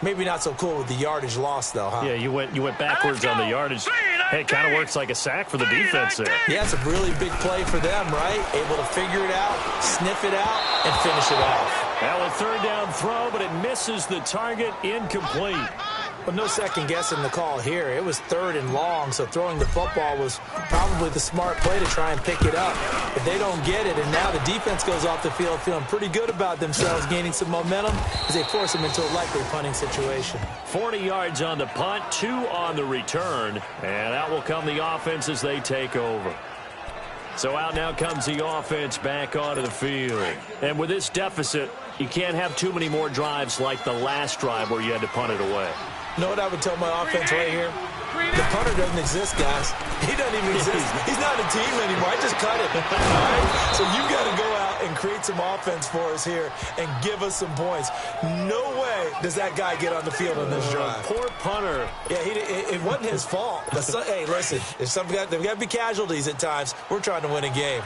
Maybe not so cool with the yardage loss, though, huh? Yeah, you went backwards on the yardage. Hey, it kind of works like a sack for the defense there. Yeah, it's a really big play for them, right? Able to figure it out, sniff it out, and finish it off. Now a 3rd down throw, but it misses the target, incomplete. But no second guessing the call here. It was 3rd and long, so throwing the football was probably the smart play to try and pick it up. But they don't get it, and now the defense goes off the field feeling pretty good about themselves, gaining some momentum as they force them into a likely punting situation. 40 yards on the punt, 2 on the return, and out will come the offense as they take over. So out now comes the offense back onto the field. And with this deficit, you can't have too many more drives like the last drive where you had to punt it away. You know what I would tell my offense right here? The punter doesn't exist, guys. He doesn't even exist. He's not a team anymore. I just cut it. All right? So you've got to go out and create some offense for us here and give us some points. No way does that guy get on the field on this drive. Poor punter. Yeah, it wasn't his fault. But hey, listen, there's got to be casualties at times. We're trying to win a game.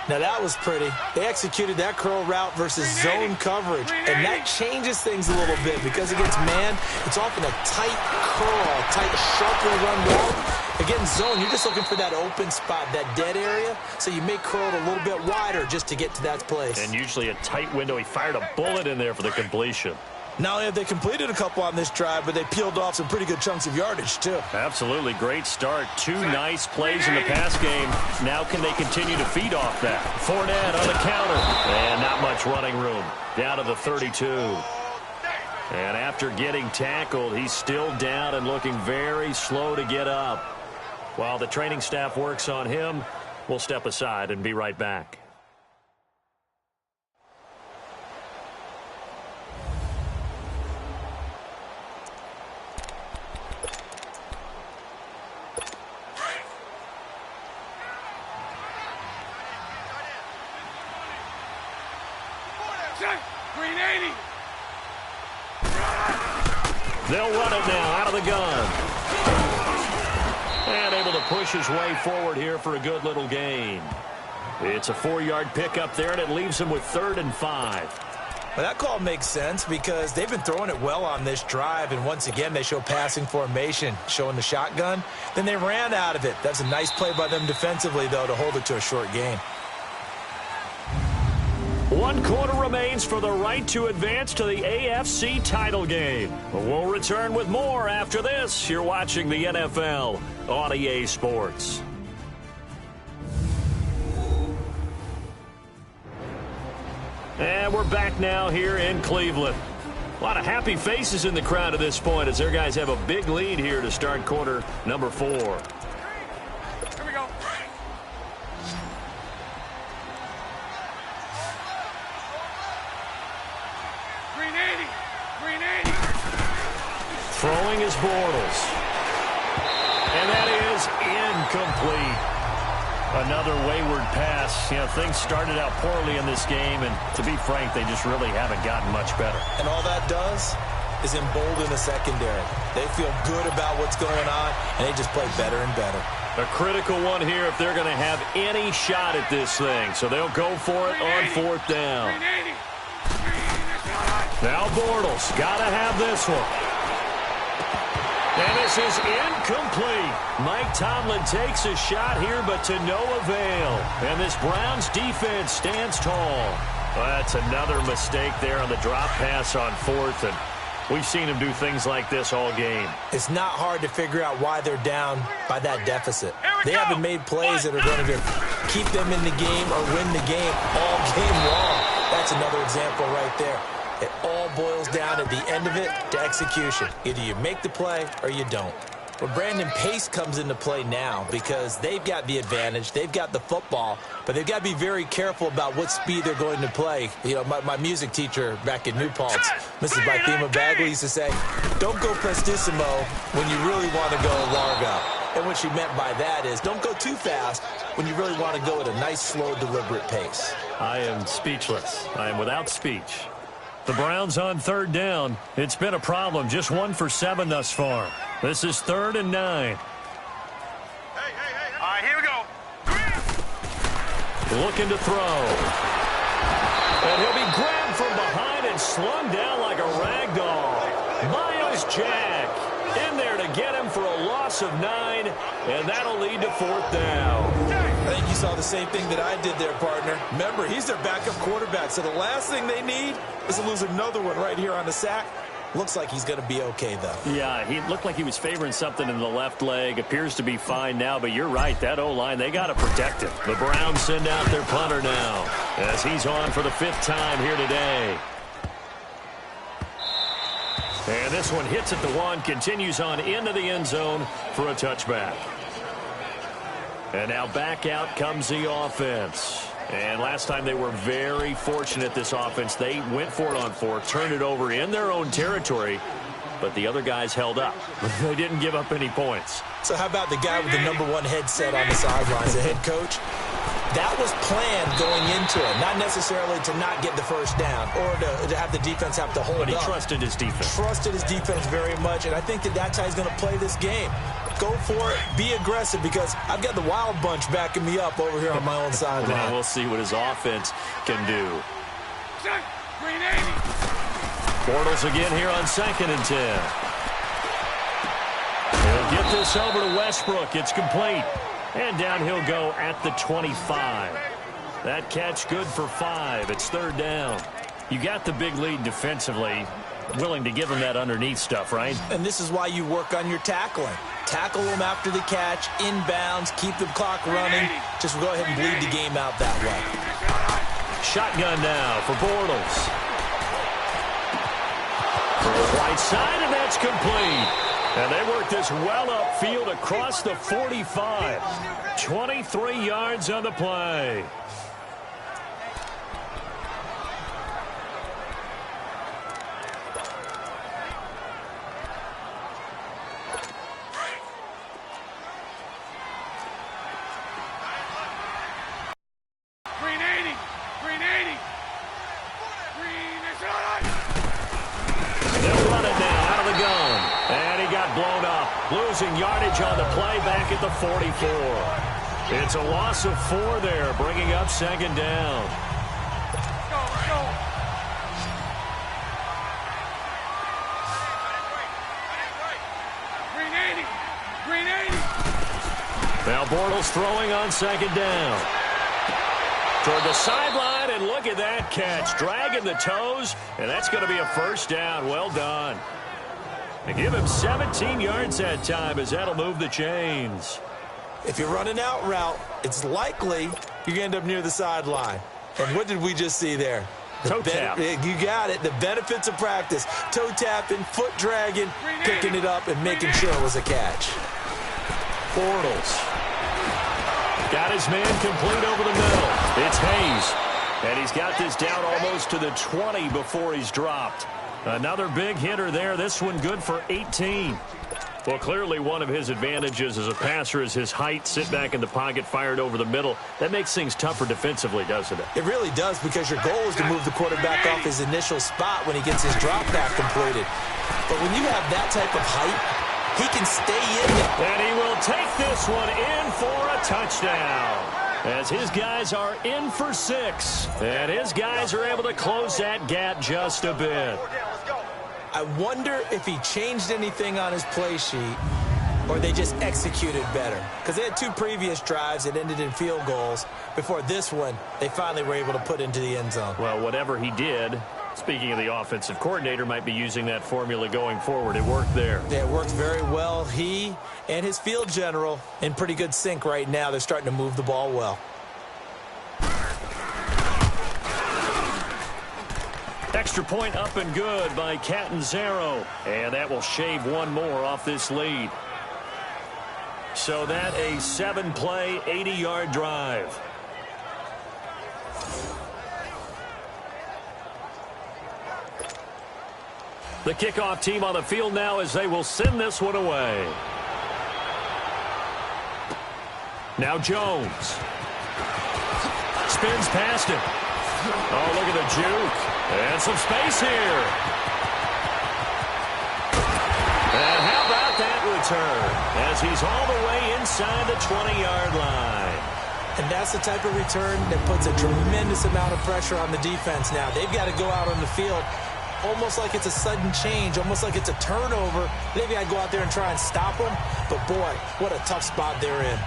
Now that was pretty. They executed that curl route versus zone coverage, and that changes things a little bit because against man, it's often a tight curl, tight, sharply run route. Against zone, you're just looking for that open spot, that dead area, so you may curl it a little bit wider just to get to that place. And usually a tight window. He fired a bullet in there for the completion. Not only have they completed a couple on this drive, but they peeled off some pretty good chunks of yardage, too. Absolutely. Great start. 2 nice plays in the pass game. Now can they continue to feed off that? Fournette on the counter. And not much running room. Down to the 32. And after getting tackled, he's still down and looking very slow to get up. While the training staff works on him, we'll step aside and be right back. They'll run it now out of the gun. And able to push his way forward here for a good little gain. It's a 4-yard pickup there, and it leaves him with 3rd and 5. Well, that call makes sense because they've been throwing it well on this drive, and once again they show passing formation, showing the shotgun. Then they ran out of it. That's a nice play by them defensively, though, to hold it to a short gain. 1 quarter remains for the right to advance to the AFC title game. We'll return with more after this. You're watching the NFL on EA Sports. And we're back now here in Cleveland. A lot of happy faces in the crowd at this point as their guys have a big lead here to start quarter number 4. Here we go. Throwing is Bortles. And that is incomplete. Another wayward pass. You know, things started out poorly in this game, and to be frank, they just really haven't gotten much better. And all that does is embolden the secondary. They feel good about what's going on, and they just play better and better. A critical one here if they're going to have any shot at this thing. So they'll go for it on 4th down. Now Bortles got to have this one. And this is incomplete. Mike Tomlin takes a shot here, but to no avail. And this Browns defense stands tall. Well, that's another mistake there on the drop pass on 4th. And we've seen him do things like this all game. It's not hard to figure out why they're down by that deficit. They haven't made plays that are going to keep them in the game or win the game all game long. That's another example right there. It all boils down at the end of it to execution. Either you make the play or you don't. Well, Brandon Pace comes into play now because they've got the advantage. They've got the football, but they've got to be very careful about what speed they're going to play. You know, my music teacher back in New Paltz, Mrs. Bythema Bagley, used to say, don't go prestissimo when you really want to go largo. And what she meant by that is don't go too fast when you really want to go at a nice, slow, deliberate pace. I am speechless. I am without speech. The Browns on 3rd down. It's been a problem. Just 1 for 7 thus far. This is 3rd and 9. All right, here we go. Looking to throw. And he'll be grabbed from behind and slung down like a rag doll. Miles Jack in there to get him for a loss of 9, and that'll lead to 4th down. I think you saw the same thing that I did there, partner. Remember, he's their backup quarterback, so the last thing they need is to lose another one right here on the sack. Looks like he's going to be okay, though. Yeah, he looked like he was favoring something in the left leg. Appears to be fine now, but you're right. That O-line, they got to protect him. The Browns send out their punter now as he's on for the 5th time here today. And this one hits at the 1, continues on into the end zone for a touchback. And now back out comes the offense. And last time they were very fortunate, this offense. They went for it on 4, turned it over in their own territory, but the other guys held up. They didn't give up any points. So how about the guy with the #1 headset on the sidelines, the head coach? That was planned going into it, not necessarily to not get the first down or to have the defense have to hold up. But he trusted his defense. Trusted his defense very much, and I think that's how he's going to play this game. Go for it. Be aggressive because I've got the wild bunch backing me up over here on my own sideline. Now we'll see what his offense can do. Bortles again here on 2nd and 10. He'll get this over to Westbrook. It's complete. And down he'll go at the 25. That catch good for 5. It's 3rd down. You got the big lead defensively. Willing to give him that underneath stuff, right? And this is why you work on your tackling. Tackle them after the catch, inbounds, keep the clock running. Just go ahead and bleed the game out that way. Shotgun now for Bortles. For the right side, and that's complete. And they work this well upfield across the 45. 23 yards on the play. Losing yardage on the play back at the 44. It's a loss of 4 there, bringing up 2nd down. Now Bortles throwing on 2nd down. Toward the sideline, and look at that catch. Dragging the toes, and that's going to be a 1st down. Well done. They give him 17 yards that time as that'll move the chains. If you're running out route, it's likely you're going to end up near the sideline. And what did we just see there? Toe tap. You got it. The benefits of practice. Toe tapping, foot dragging, picking it up, and making sure it was a catch. Bortles. Got his man complete over the middle. It's Hayes. And he's got this down almost to the 20 before he's dropped. Another big hitter there. This one good for 18. Well, clearly one of his advantages as a passer is his height. Sit back in the pocket, fired over the middle. That makes things tougher defensively, doesn't it? It really does, because your goal is to move the quarterback off his initial spot when he gets his drop back completed. But when you have that type of height, he can stay in there. And he will take this one in for a touchdown. As his guys are in for 6. And his guys are able to close that gap just a bit. I wonder if he changed anything on his play sheet or they just executed better. Because they had 2 previous drives that ended in field goals. Before this one, they finally were able to put into the end zone. Well, whatever he did, speaking of the offensive coordinator, might be using that formula going forward. It worked there. Yeah, it worked very well. He and his field general in pretty good sync right now. They're starting to move the ball well. Extra point up and good by Catanzaro. And that will shave 1 more off this lead. So that a 7-play, 80-yard drive. The kickoff team on the field now as they will send this one away. Now Jones. Spins past him. Oh, look at the juke. And some space here. And how about that return? As he's all the way inside the 20-yard line. And that's the type of return that puts a tremendous amount of pressure on the defense now. They've got to go out on the field almost like it's a sudden change, almost like it's a turnover. Maybe I go out there and try and stop them. But, boy, what a tough spot they're in.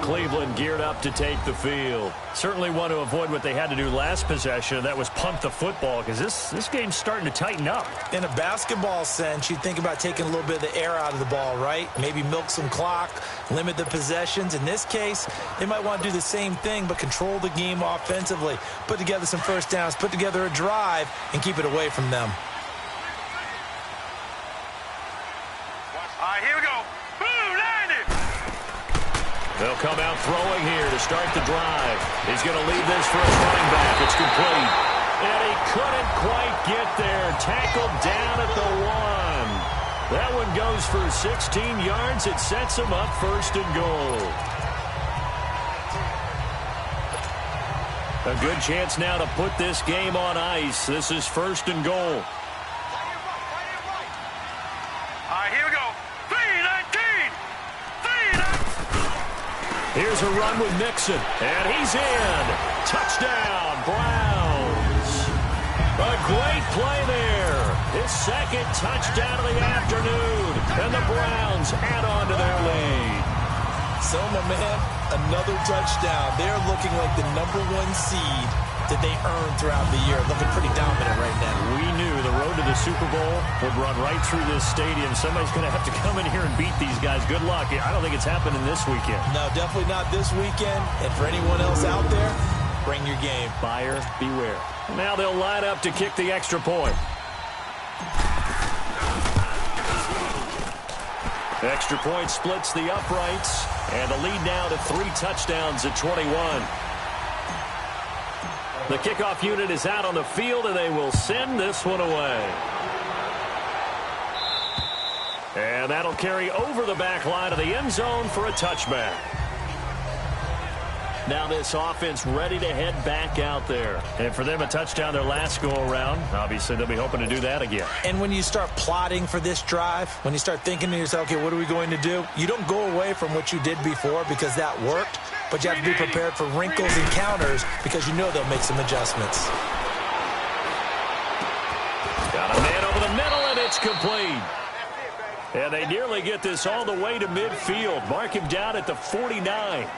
Cleveland geared up to take the field. Certainly want to avoid what they had to do last possession, and that was punt the football, because this game's starting to tighten up. In a basketball sense, you think about taking a little bit of the air out of the ball, right? Maybe milk some clock, limit the possessions. In this case, they might want to do the same thing, but control the game offensively. Put together some first downs, put together a drive, and keep it away from them. All right, here we go. Boom, landed. They'll come out throwing here to start the drive. He's going to leave this for his running back. It's complete. And he couldn't quite get there. Tackled down at the 1. That one goes for 16 yards. It sets him up 1st and goal. A good chance now to put this game on ice. This is 1st and goal. All right, here we go. 3-19. 3-19. Here's a run with Mixon, and he's in. Touchdown, Browns. A great play there. His 2nd touchdown of the afternoon, and the Browns add on to their lead. So, my man, another touchdown. They're looking like the #1 seed that they earned throughout the year. Looking pretty dominant right now. We knew the road to the Super Bowl would run right through this stadium. Somebody's going to have to come in here and beat these guys. Good luck. I don't think it's happening this weekend. No, definitely not this weekend. And for anyone else out there, bring your game. Buyer beware. Now they'll line up to kick the extra point. Extra point splits the uprights, and the lead now to 3 touchdowns at 21. The kickoff unit is out on the field, and they will send this one away. And that'll carry over the back line of the end zone for a touchback. Now this offense ready to head back out there. And for them, a touchdown their last go-around. Obviously, they'll be hoping to do that again. And when you start plotting for this drive, when you start thinking to yourself, okay, what are we going to do? You don't go away from what you did before because that worked, but you have to be prepared for wrinkles and counters because you know they'll make some adjustments. Got a man over the middle, and it's complete. And they nearly get this all the way to midfield. Mark him down at the 49.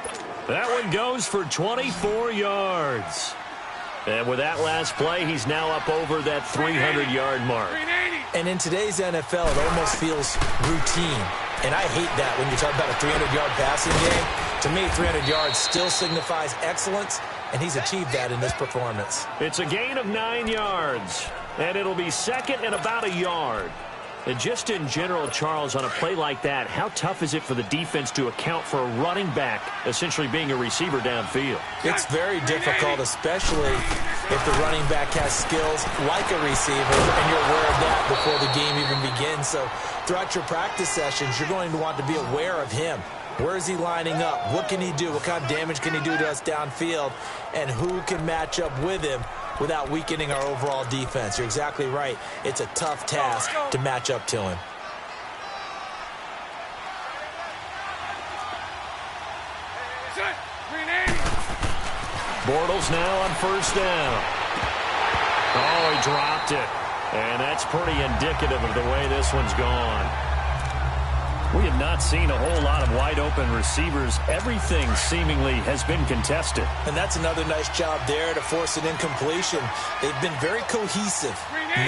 That one goes for 24 yards. And with that last play, he's now up over that 300-yard mark. And in today's NFL, it almost feels routine. And I hate that when you talk about a 300-yard passing game. To me, 300 yards still signifies excellence, and he's achieved that in this performance. It's a gain of 9 yards, and it'll be 2nd and about a yard. And just in general, Charles, on a play like that, how tough is it for the defense to account for a running back essentially being a receiver downfield? It's very difficult, especially if the running back has skills like a receiver, and you're aware of that before the game even begins. So throughout your practice sessions, you're going to want to be aware of him. Where is he lining up? What can he do? What kind of damage can he do to us downfield? And who can match up with him without weakening our overall defense? You're exactly right. It's a tough task to match up to him. Bortles now on 1st down. Oh, he dropped it. And that's pretty indicative of the way this one's gone. We have not seen a whole lot of wide-open receivers. Everything seemingly has been contested. And that's another nice job there to force an incompletion. They've been very cohesive,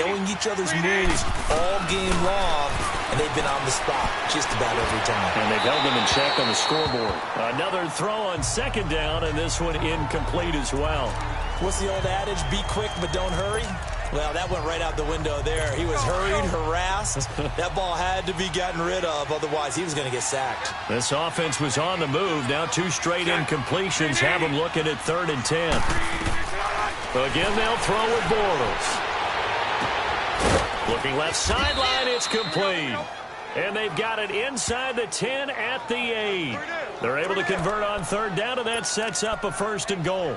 knowing each other's moves all game long, and they've been on the spot just about every time. And they've held them in check on the scoreboard. Another throw on 2nd down, and this one incomplete as well. What's the old adage? Be quick, but don't hurry. Well, that went right out the window there. He was hurried, harassed. That ball had to be gotten rid of, otherwise he was going to get sacked. This offense was on the move. Now 2 straight incompletions have them looking at 3rd and 10. Again, they'll throw with Bortles. Looking left sideline, it's complete. And they've got it inside the 10 at the 8. They're able to convert on 3rd down, and that sets up a 1st and goal.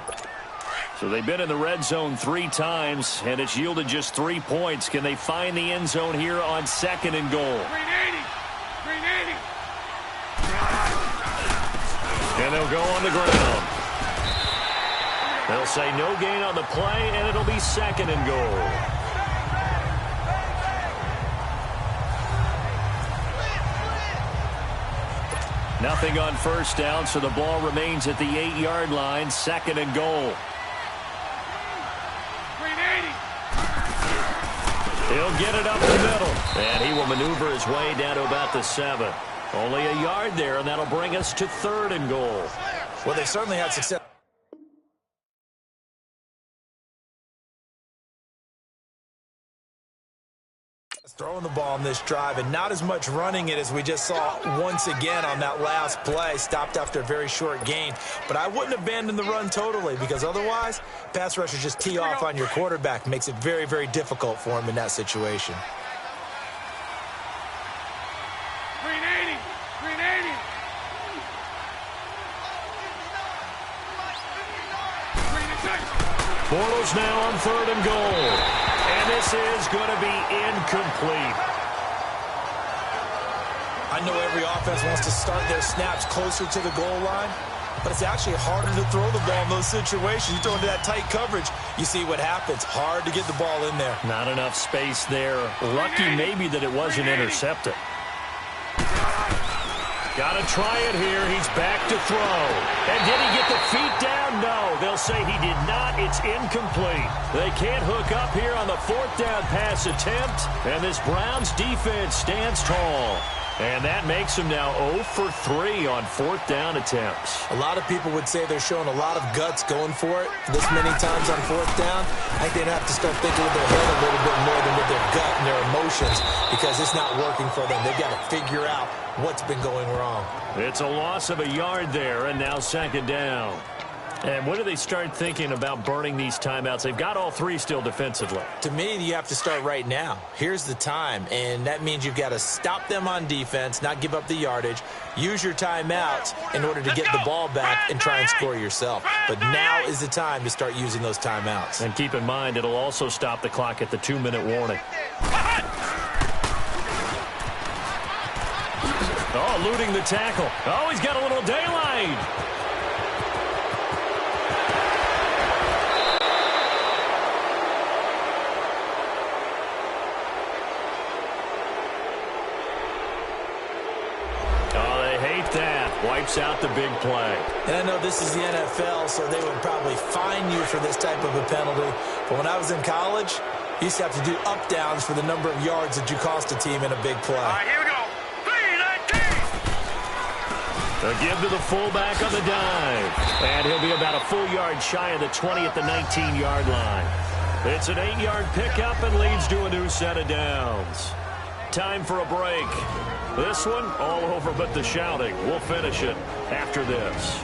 So they've been in the red zone 3 times, and it's yielded just 3 points. Can they find the end zone here on 2nd and goal? 380. And they'll go on the ground. They'll say no gain on the play, and it'll be 2nd and goal. Nothing on 1st down, so the ball remains at the 8-yard line, 2nd and goal. He'll get it up the middle, and he will maneuver his way down to about the 7. Only a yard there, and that'll bring us to 3rd and goal. Well, they certainly had success. Throwing the ball on this drive, and not as much running it as we just saw once again on that last play. Stopped after a very short gain. But I wouldn't abandon the run totally, because otherwise, pass rushers just tee off on your quarterback. Makes it very, very difficult for him in that situation. 380. 380. 386. Bortles now on 3rd and goal. And this is going to be incomplete. I know every offense wants to start their snaps closer to the goal line, but it's actually harder to throw the ball in those situations. You throw into that tight coverage, you see what happens. Hard to get the ball in there. Not enough space there. Lucky maybe that it wasn't intercepted. Got to try it here. He's back to throw. And did he get the feet down? No. They'll say he did not. It's incomplete. They can't hook up here on the 4th down pass attempt. And this Browns defense stands tall. And that makes him now 0 for 3 on 4th down attempts. A lot of people would say they're showing a lot of guts going for it this many times on 4th down. I think they'd have to start thinking with their head a little bit more than with their gut and their emotions, because it's not working for them. They've got to figure out what's been going wrong. It's a loss of a yard there, and now 2nd down. And when do they start thinking about burning these timeouts? They've got all 3 still defensively. To me, you have to start right now. Here's the time, and that means you've got to stop them on defense, not give up the yardage, use your timeouts in order to get the ball back and try and score yourself. But now is the time to start using those timeouts. And keep in mind, it'll also stop the clock at the 2-minute warning. Oh, eluding the tackle. Oh, he's got a little daylight. Wipes out the big play. And I know this is the NFL, so they would probably fine you for this type of a penalty. But when I was in college, you used to have to do up-downs for the number of yards that you cost a team in a big play. All right, here we go. 3-19. A give to the fullback on the dive. And he'll be about a full yard shy of the 20 at the 19-yard line. It's an 8-yard pickup and leads to a new set of downs. Time for a break. This one, all over but the shouting. We'll finish it after this.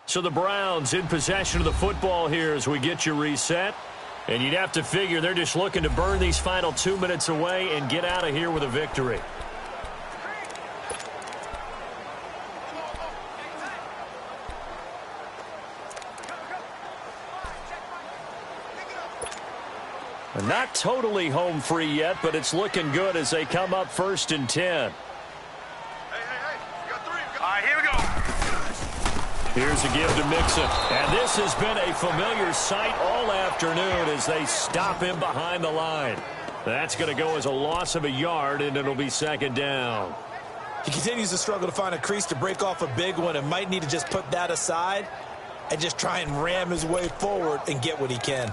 So the Browns in possession of the football here as we get you reset. And you'd have to figure they're just looking to burn these final 2 minutes away and get out of here with a victory. Not totally home free yet, but it's looking good as they come up 1st and 10. Hey, you got 3. All right, here we go. Here's a give to Mixon. And this has been a familiar sight all afternoon as they stop him behind the line. That's going to go as a loss of a yard, and it'll be 2nd down. He continues to struggle to find a crease to break off a big one and might need to just put that aside and just try and ram his way forward and get what he can.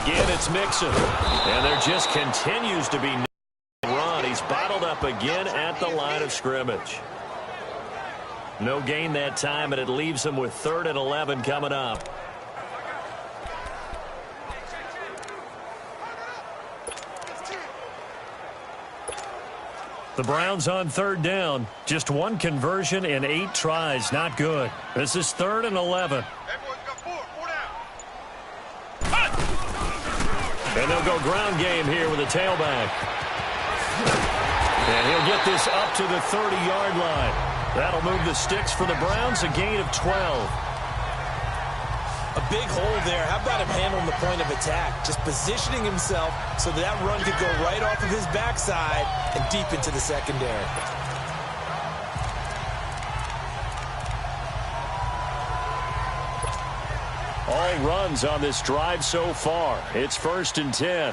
Again, it's Mixon. And there just continues to be no run. He's bottled up again at the line of scrimmage. No gain that time, and it leaves him with 3rd and 11 coming up. The Browns on 3rd down. Just 1 conversion in 8 tries. Not good. This is 3rd and 11. And they'll go ground game here with a tailback. And he'll get this up to the 30-yard line. That'll move the sticks for the Browns, a gain of 12. A big hole there. How about him handling the point of attack? Just positioning himself so that run could go right off of his backside and deep into the secondary. All runs on this drive so far. It's 1st and 10.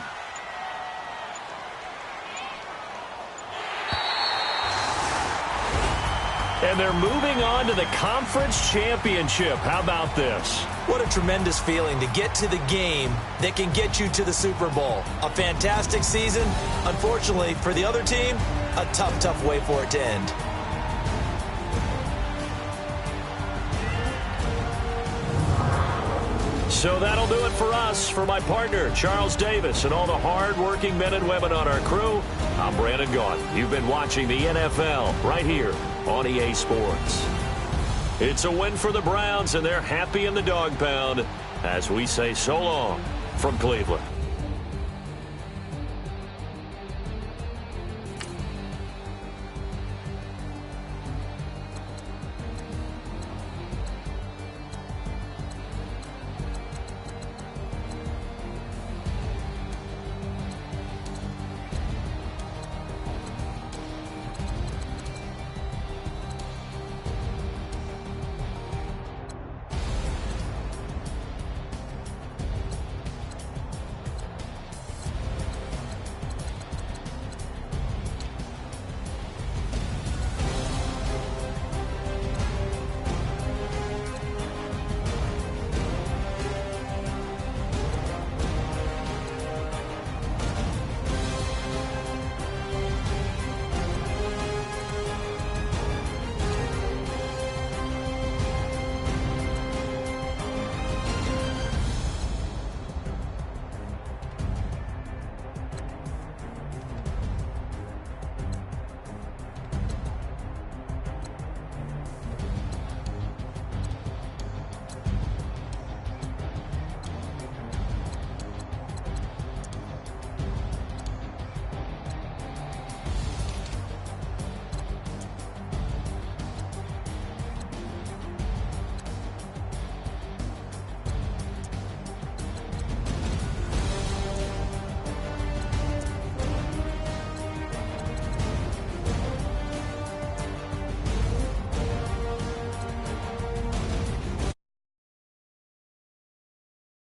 And they're moving on to the conference championship. How about this? What a tremendous feeling to get to the game that can get you to the Super Bowl. A fantastic season. Unfortunately, for the other team, a tough, tough way for it to end. So that'll do it for us. For my partner, Charles Davis, and all the hard-working men and women on our crew, I'm Brandon Gaudin. You've been watching the NFL right here on EA Sports. It's a win for the Browns, and they're happy in the dog pound as we say so long from Cleveland.